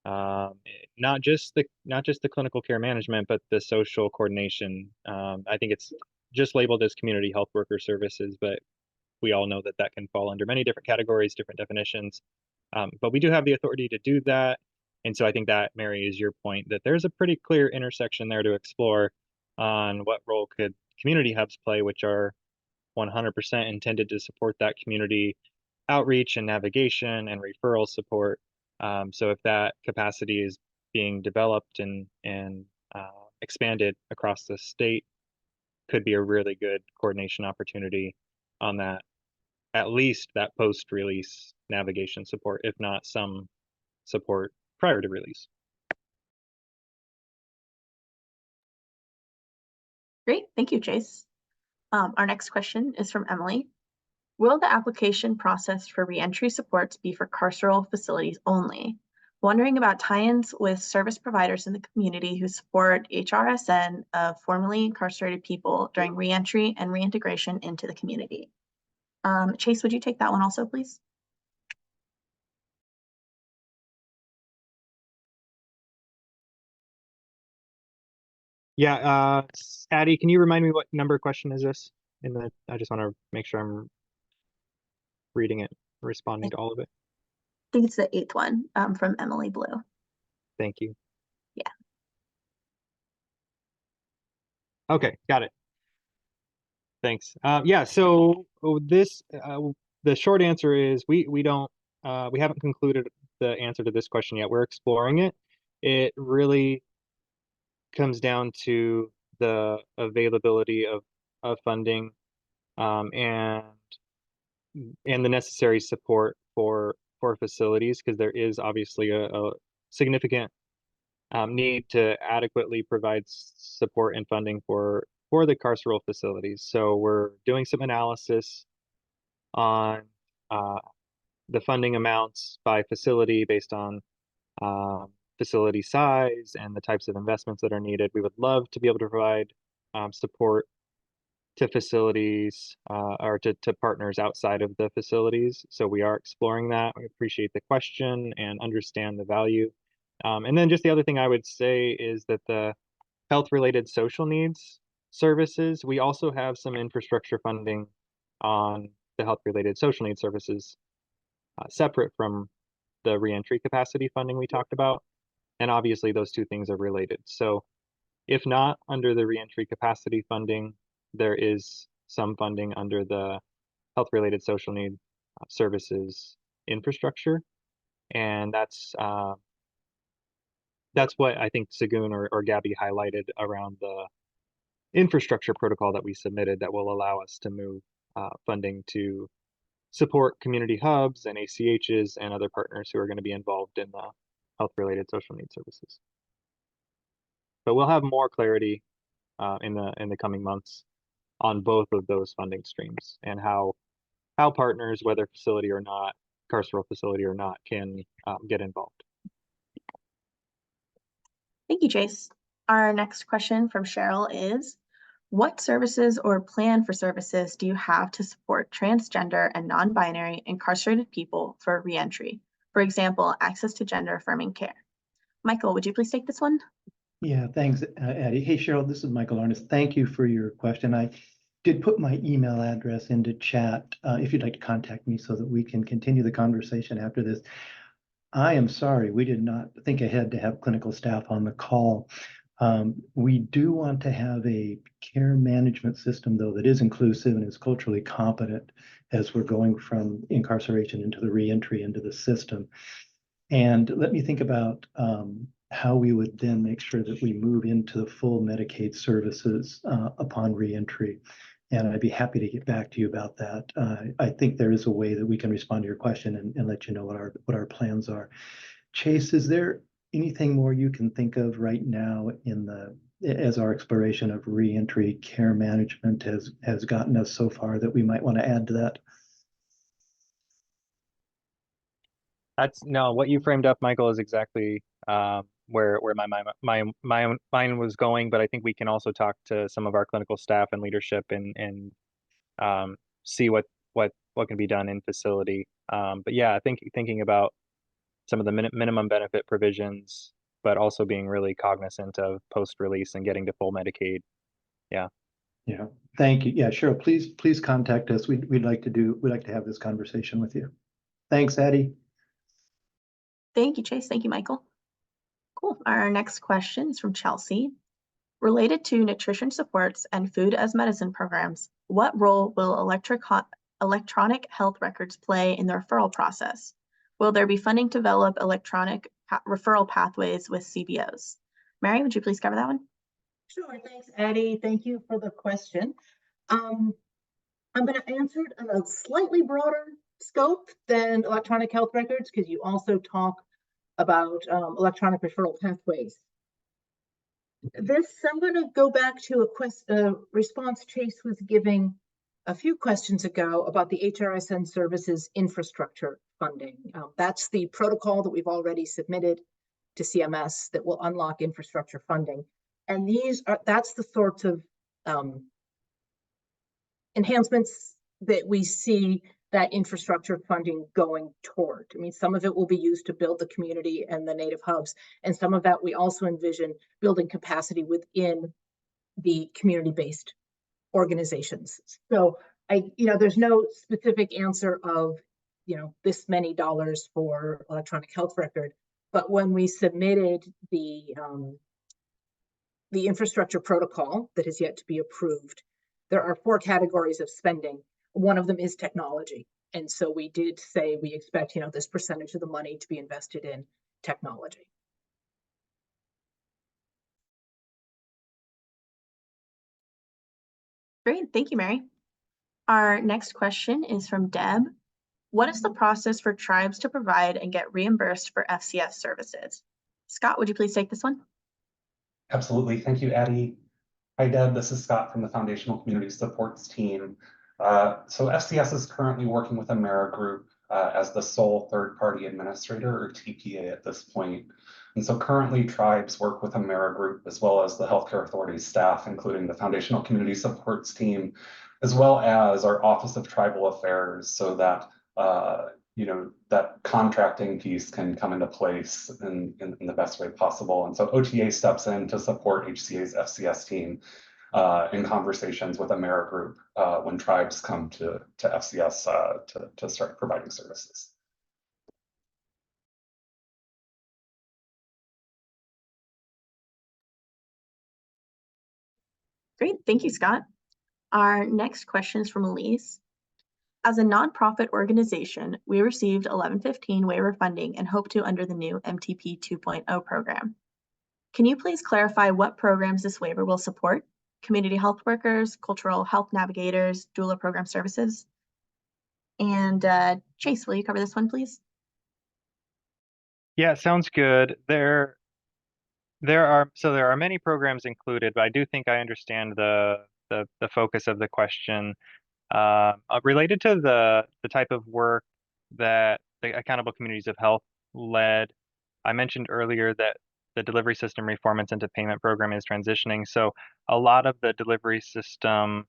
B: Not just the clinical care management, but the social coordination. I think it's just labeled as community health worker services, but we all know that can fall under many different categories, different definitions. But we do have the authority to do that. And so I think that, Mary, is your point, that there's a pretty clear intersection there to explore on what role could community hubs play, which are 100% intended to support that community outreach and navigation and referral support. So if that capacity is being developed and expanded across the state, could be a really good coordination opportunity on that, at least that post-release navigation support, if not some support prior to release.
A: Great, thank you, Chase. Our next question is from Emily. Will the application process for reentry supports be for carceral facilities only? Wondering about tie-ins with service providers in the community who support HRSN of formerly incarcerated people during reentry and reintegration into the community. Chase, would you take that one also, please?
B: Yeah, Addie, can you remind me what number question is this? I just want to make sure I'm reading it, responding to all of it.
A: I think it's the 8th one from Emily Blue.
B: Thank you.
A: Yeah.
B: Okay, got it. Thanks. Yeah, so the short answer is we haven't concluded the answer to this question yet. We're exploring it. It really comes down to the availability of funding and the necessary support for facilities, because there is obviously a significant need to adequately provide support and funding for the carceral facilities. So we're doing some analysis on the funding amounts by facility based on facility size and the types of investments that are needed. We would love to be able to provide support to facilities or to partners outside of the facilities. So we are exploring that. We appreciate the question and understand the value. And then just the other thing I would say is that the health-related social needs services, we also have some infrastructure funding on the health-related social needs services separate from the reentry capacity funding we talked about. And obviously those two things are related. So if not under the reentry capacity funding, there is some funding under the health-related social need services infrastructure. And that's what I think Sagun or Gabby highlighted around the infrastructure protocol that we submitted that will allow us to move funding to support community hubs and ACHs and other partners who are going to be involved in the health-related social need services. But we'll have more clarity in the coming months on both of those funding streams and how partners, whether facility or not, carceral facility or not, can get involved.
A: Thank you, Chase. Our next question from Cheryl is, what services or plan for services do you have to support transgender and non-binary incarcerated people for reentry? For example, access to gender-affirming care. Michael, would you please take this one?
K: Yeah, thanks, Addie. Hey, Cheryl, this is Michael Arnest. Thank you for your question. I did put my email address into chat if you'd like to contact me so that we can continue the conversation after this. I am sorry, we did not think ahead to have clinical staff on the call. We do want to have a care management system, though, that is inclusive and is culturally competent as we're going from incarceration into the reentry into the system. And let me think about how we would then make sure that we move into the full Medicaid services upon reentry. And I'd be happy to get back to you about that. I think there is a way that we can respond to your question and let you know what our plans are. Chase, is there anything more you can think of right now as our exploration of reentry care management has gotten us so far that we might want to add to that?
B: No, what you framed up, Michael, is exactly where my mind was going. But I think we can also talk to some of our clinical staff and leadership and see what can be done in facility. But yeah, I think thinking about some of the minimum benefit provisions, but also being really cognizant of post-release and getting to full Medicaid. Yeah.
K: Yeah. Thank you. Yeah, sure. Please contact us. We'd like to have this conversation with you. Thanks, Addie.
A: Thank you, Chase. Thank you, Michael. Cool. Our next question is from Chelsea. Related to nutrition supports and food as medicine programs, what role will electronic health records play in the referral process? Will there be funding to develop electronic referral pathways with CBOs? Mary, would you please cover that one?
J: Sure, thanks, Addie. Thank you for the question. I'm going to answer it in a slightly broader scope than electronic health records, because you also talk about electronic referral pathways. I'm going to go back to a response Chase was giving a few questions ago about the HRSN services infrastructure funding. That's the protocol that we've already submitted to CMS that will unlock infrastructure funding. And that's the sorts of enhancements that we see that infrastructure funding going toward. I mean, some of it will be used to build the community and the native hubs, and some of that we also envision building capacity within the community-based organizations. So there's no specific answer of, this many dollars for electronic health record, but when we submitted the the infrastructure protocol that has yet to be approved, there are 4 categories of spending. One of them is technology. And so we did say we expect, this percentage of the money to be invested in technology.
A: Great, thank you, Mary. Our next question is from Deb. What is the process for tribes to provide and get reimbursed for FCS services? Scott, would you please take this one?
E: Absolutely. Thank you, Addie. Hi, Deb. This is Scott from the Foundational Community Supports team. So FCS is currently working with AmeriGroup as the sole third-party administrator, or TPA, at this point. And so currently tribes work with AmeriGroup as well as the Healthcare Authority's staff, including the Foundational Community Supports team, as well as our Office of Tribal Affairs, so that that contracting piece can come into place in the best way possible. And so OTA steps in to support HCA's FCS team in conversations with AmeriGroup when tribes come to FCS to start providing services.
A: Great, thank you, Scott. Our next question is from Elise. As a nonprofit organization, we received 1115 waiver funding and hope to under the new MTP 2.0 program. Can you please clarify what programs this waiver will support? Community health workers, cultural health navigators, doula program services? And Chase, will you cover this one, please?
B: Yeah, sounds good. There are many programs included, but I do think I understand the focus of the question. Related to the type of work that the Accountable Communities of Health led, I mentioned earlier that the delivery system reform incentive payment program is transitioning. So a lot of the delivery system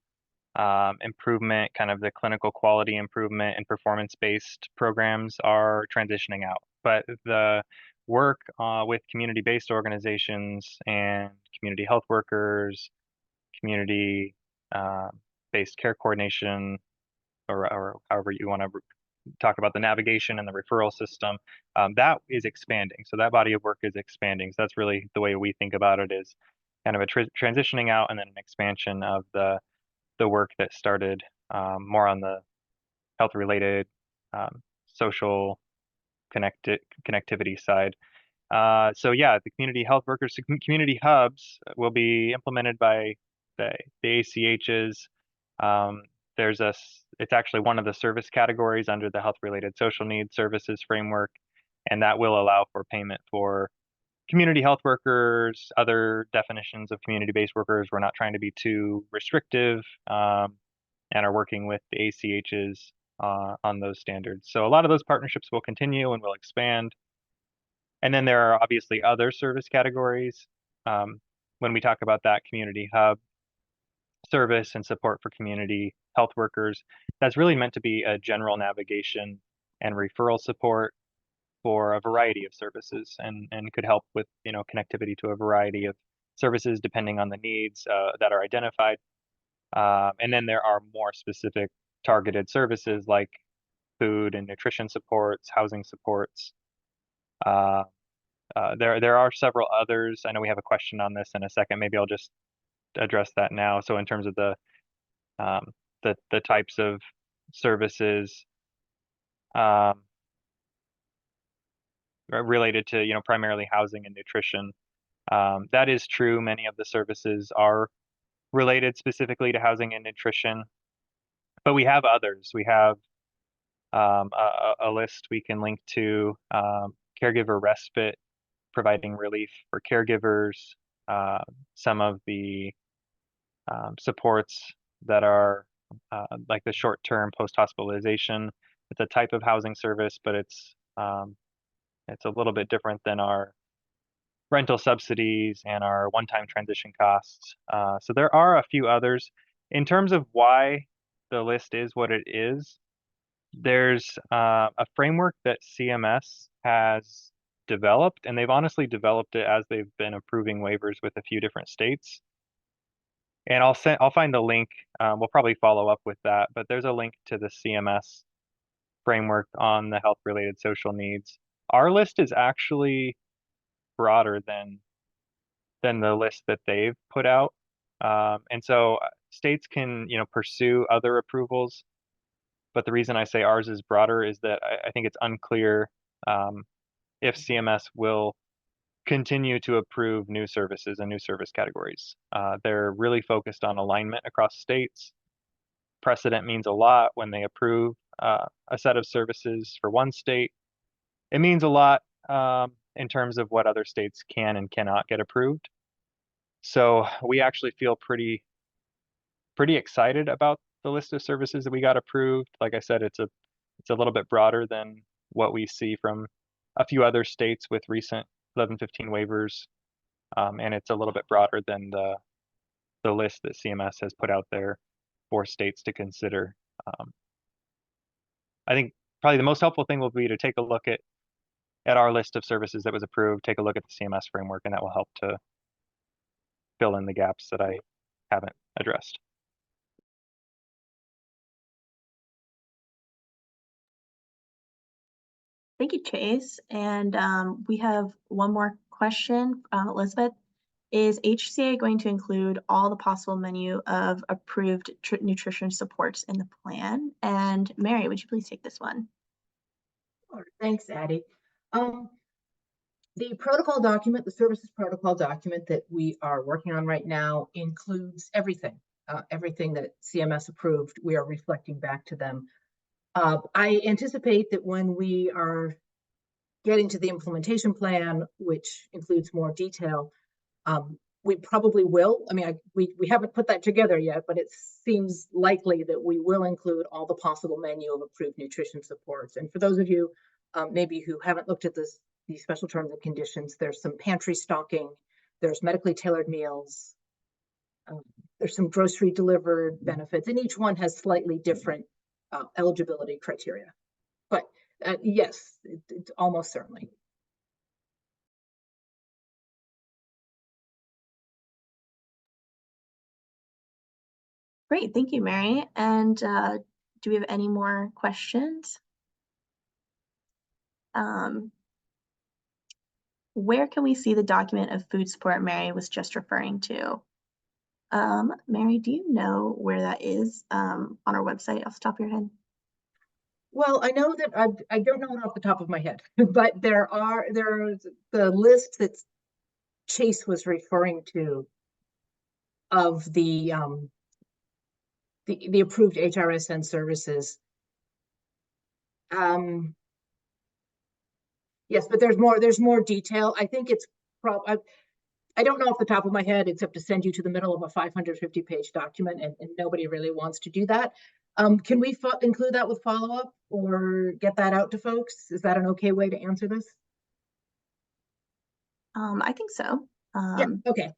B: improvement, kind of the clinical quality improvement and performance-based programs are transitioning out. But the work with community-based organizations and community health workers, community-based care coordination, or however you want to talk about the navigation and the referral system, that is expanding. So that body of work is expanding. So that's really the way we think about it, is kind of a transitioning out and then an expansion of the work that started more on the health-related social connectivity side. So yeah, the community health workers, community hubs will be implemented by the ACHs. It's actually one of the service categories under the health-related social needs services framework, and that will allow for payment for community health workers, other definitions of community-based workers. We're not trying to be too restrictive, and are working with the ACHs on those standards. So a lot of those partnerships will continue and will expand. And then there are obviously other service categories. When we talk about that community hub service and support for community health workers, that's really meant to be a general navigation and referral support for a variety of services, and could help with connectivity to a variety of services depending on the needs that are identified. And then there are more specific targeted services like food and nutrition supports, housing supports. There are several others. I know we have a question on this in a second. Maybe I'll just address that now. So in terms of the types of services related to primarily housing and nutrition, that is true. Many of the services are related specifically to housing and nutrition, but we have others. We have a list we can link to, caregiver respite, providing relief for caregivers, some of the supports that are like the short-term post-hospitalization. It's a type of housing service, but it's a little bit different than our rental subsidies and our one-time transition costs. So there are a few others. In terms of why the list is what it is, there's a framework that CMS has developed, and they've honestly developed it as they've been approving waivers with a few different states. And I'll find the link. We'll probably follow up with that, but there's a link to the CMS framework on the health-related social needs. Our list is actually broader than than the list that they've put out. And so states can, pursue other approvals. But the reason I say ours is broader is that I think it's unclear if CMS will continue to approve new services and new service categories. They're really focused on alignment across states. Precedent means a lot when they approve a set of services for one state. It means a lot in terms of what other states can and cannot get approved. So we actually feel pretty excited about the list of services that we got approved. Like I said, it's a little bit broader than what we see from a few other states with recent 1115 waivers, and it's a little bit broader than the list that CMS has put out there for states to consider. I think probably the most helpful thing will be to take a look at our list of services that was approved, take a look at the CMS framework, and that will help to fill in the gaps that I haven't addressed.
A: Thank you, Chase. And we have one more question. Elizabeth, is HCA going to include all the possible menu of approved nutrition supports in the plan? And Mary, would you please take this one?
J: Sure. Thanks, Addie. The protocol document, the services protocol document that we are working on right now includes everything. Everything that CMS approved, we are reflecting back to them. I anticipate that when we are getting to the implementation plan, which includes more detail, we probably will. I mean, we haven't put that together yet, but it seems likely that we will include all the possible menu of approved nutrition supports. And for those of you maybe who haven't looked at these special terms and conditions, there's some pantry stocking, there's medically tailored meals, there's some grocery delivered benefits, and each one has slightly different eligibility criteria. But yes, it's almost certainly.
A: Great, thank you, Mary. And do we have any more questions? Where can we see the document of food support Mary was just referring to? Mary, do you know where that is on our website off the top of your head?
J: Well, I know that I don't know it off the top of my head, but there's the list that Chase was referring to of the approved HRSN services. Yes, but there's more detail. I think it's probably, I don't know off the top of my head, except to send you to the middle of a 550-page document, and nobody really wants to do that. Can we include that with follow-up or get that out to folks? Is that an okay way to answer this?
A: I think so.
J: Yeah, okay.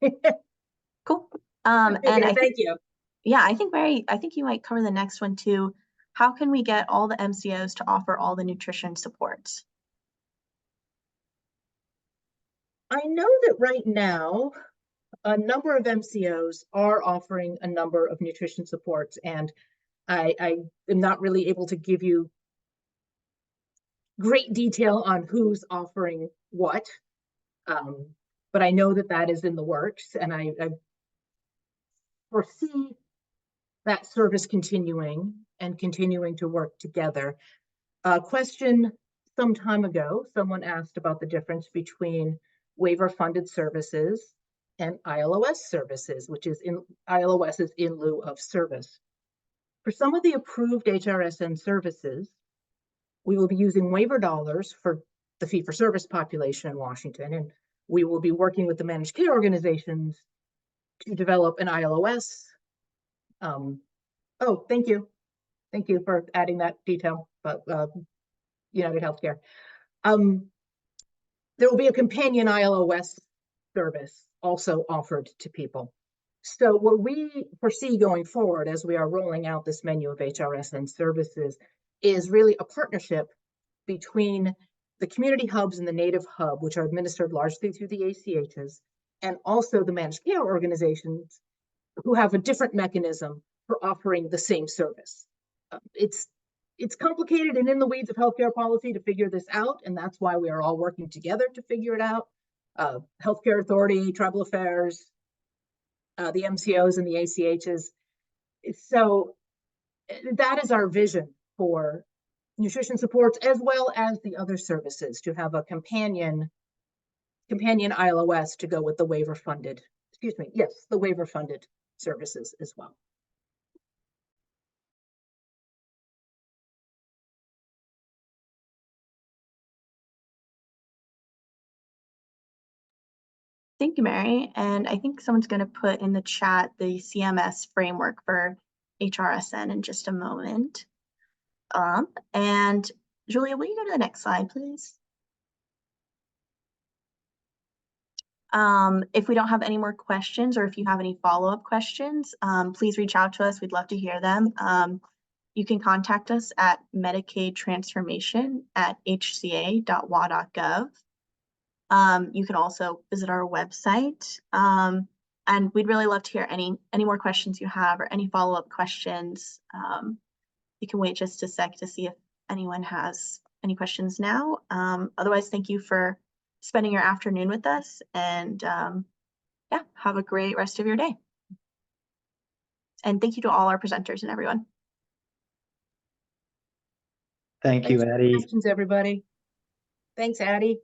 A: Cool.
J: Okay,
A: and
J: thank you.
A: Yeah, I think Mary, I think you might cover the next one too. How can we get all the MCOs to offer all the nutrition supports?
J: I know that right now, a number of MCOs are offering a number of nutrition supports, and I am not really able to give you great detail on who's offering what, but I know that that is in the works, and I foresee that service continuing to work together. A question some time ago, someone asked about the difference between waiver funded services and ILOS services, which is ILOS is in lieu of service. For some of the approved HRSN services, we will be using waiver dollars for the fee-for-service population in Washington, and we will be working with the managed care organizations to develop an ILOS. Oh, thank you. Thank you for adding that detail, but United Healthcare. There will be a companion ILOS service also offered to people. So what we foresee going forward as we are rolling out this menu of HRSN services is really a partnership between the community hubs and the native hub, which are administered largely through the ACHs, and also the managed care organizations who have a different mechanism for offering the same service. It's complicated and in the weeds of healthcare policy to figure this out, and that's why we are all working together to figure it out. Healthcare Authority, Tribal Affairs, the MCOs and the ACHs. So that is our vision for nutrition supports, as well as the other services, to have a companion ILOS to go with the waiver funded, the waiver funded services as well.
A: Thank you, Mary. And I think someone's going to put in the chat the CMS framework for HRSN in just a moment. And Julia, will you go to the next slide, please? If we don't have any more questions, or if you have any follow-up questions, please reach out to us. We'd love to hear them. You can contact us at medicaidtransformation@hca.wa.gov. You can also visit our website. And we'd really love to hear any more questions you have or any follow-up questions. You can wait just a sec to see if anyone has any questions now. Otherwise, thank you for spending your afternoon with us, and yeah, have a great rest of your day. And thank you to all our presenters and everyone.
K: Thank you,
J: Thanks for the
K: Addie.
J: questions, everybody. Thanks, Addie.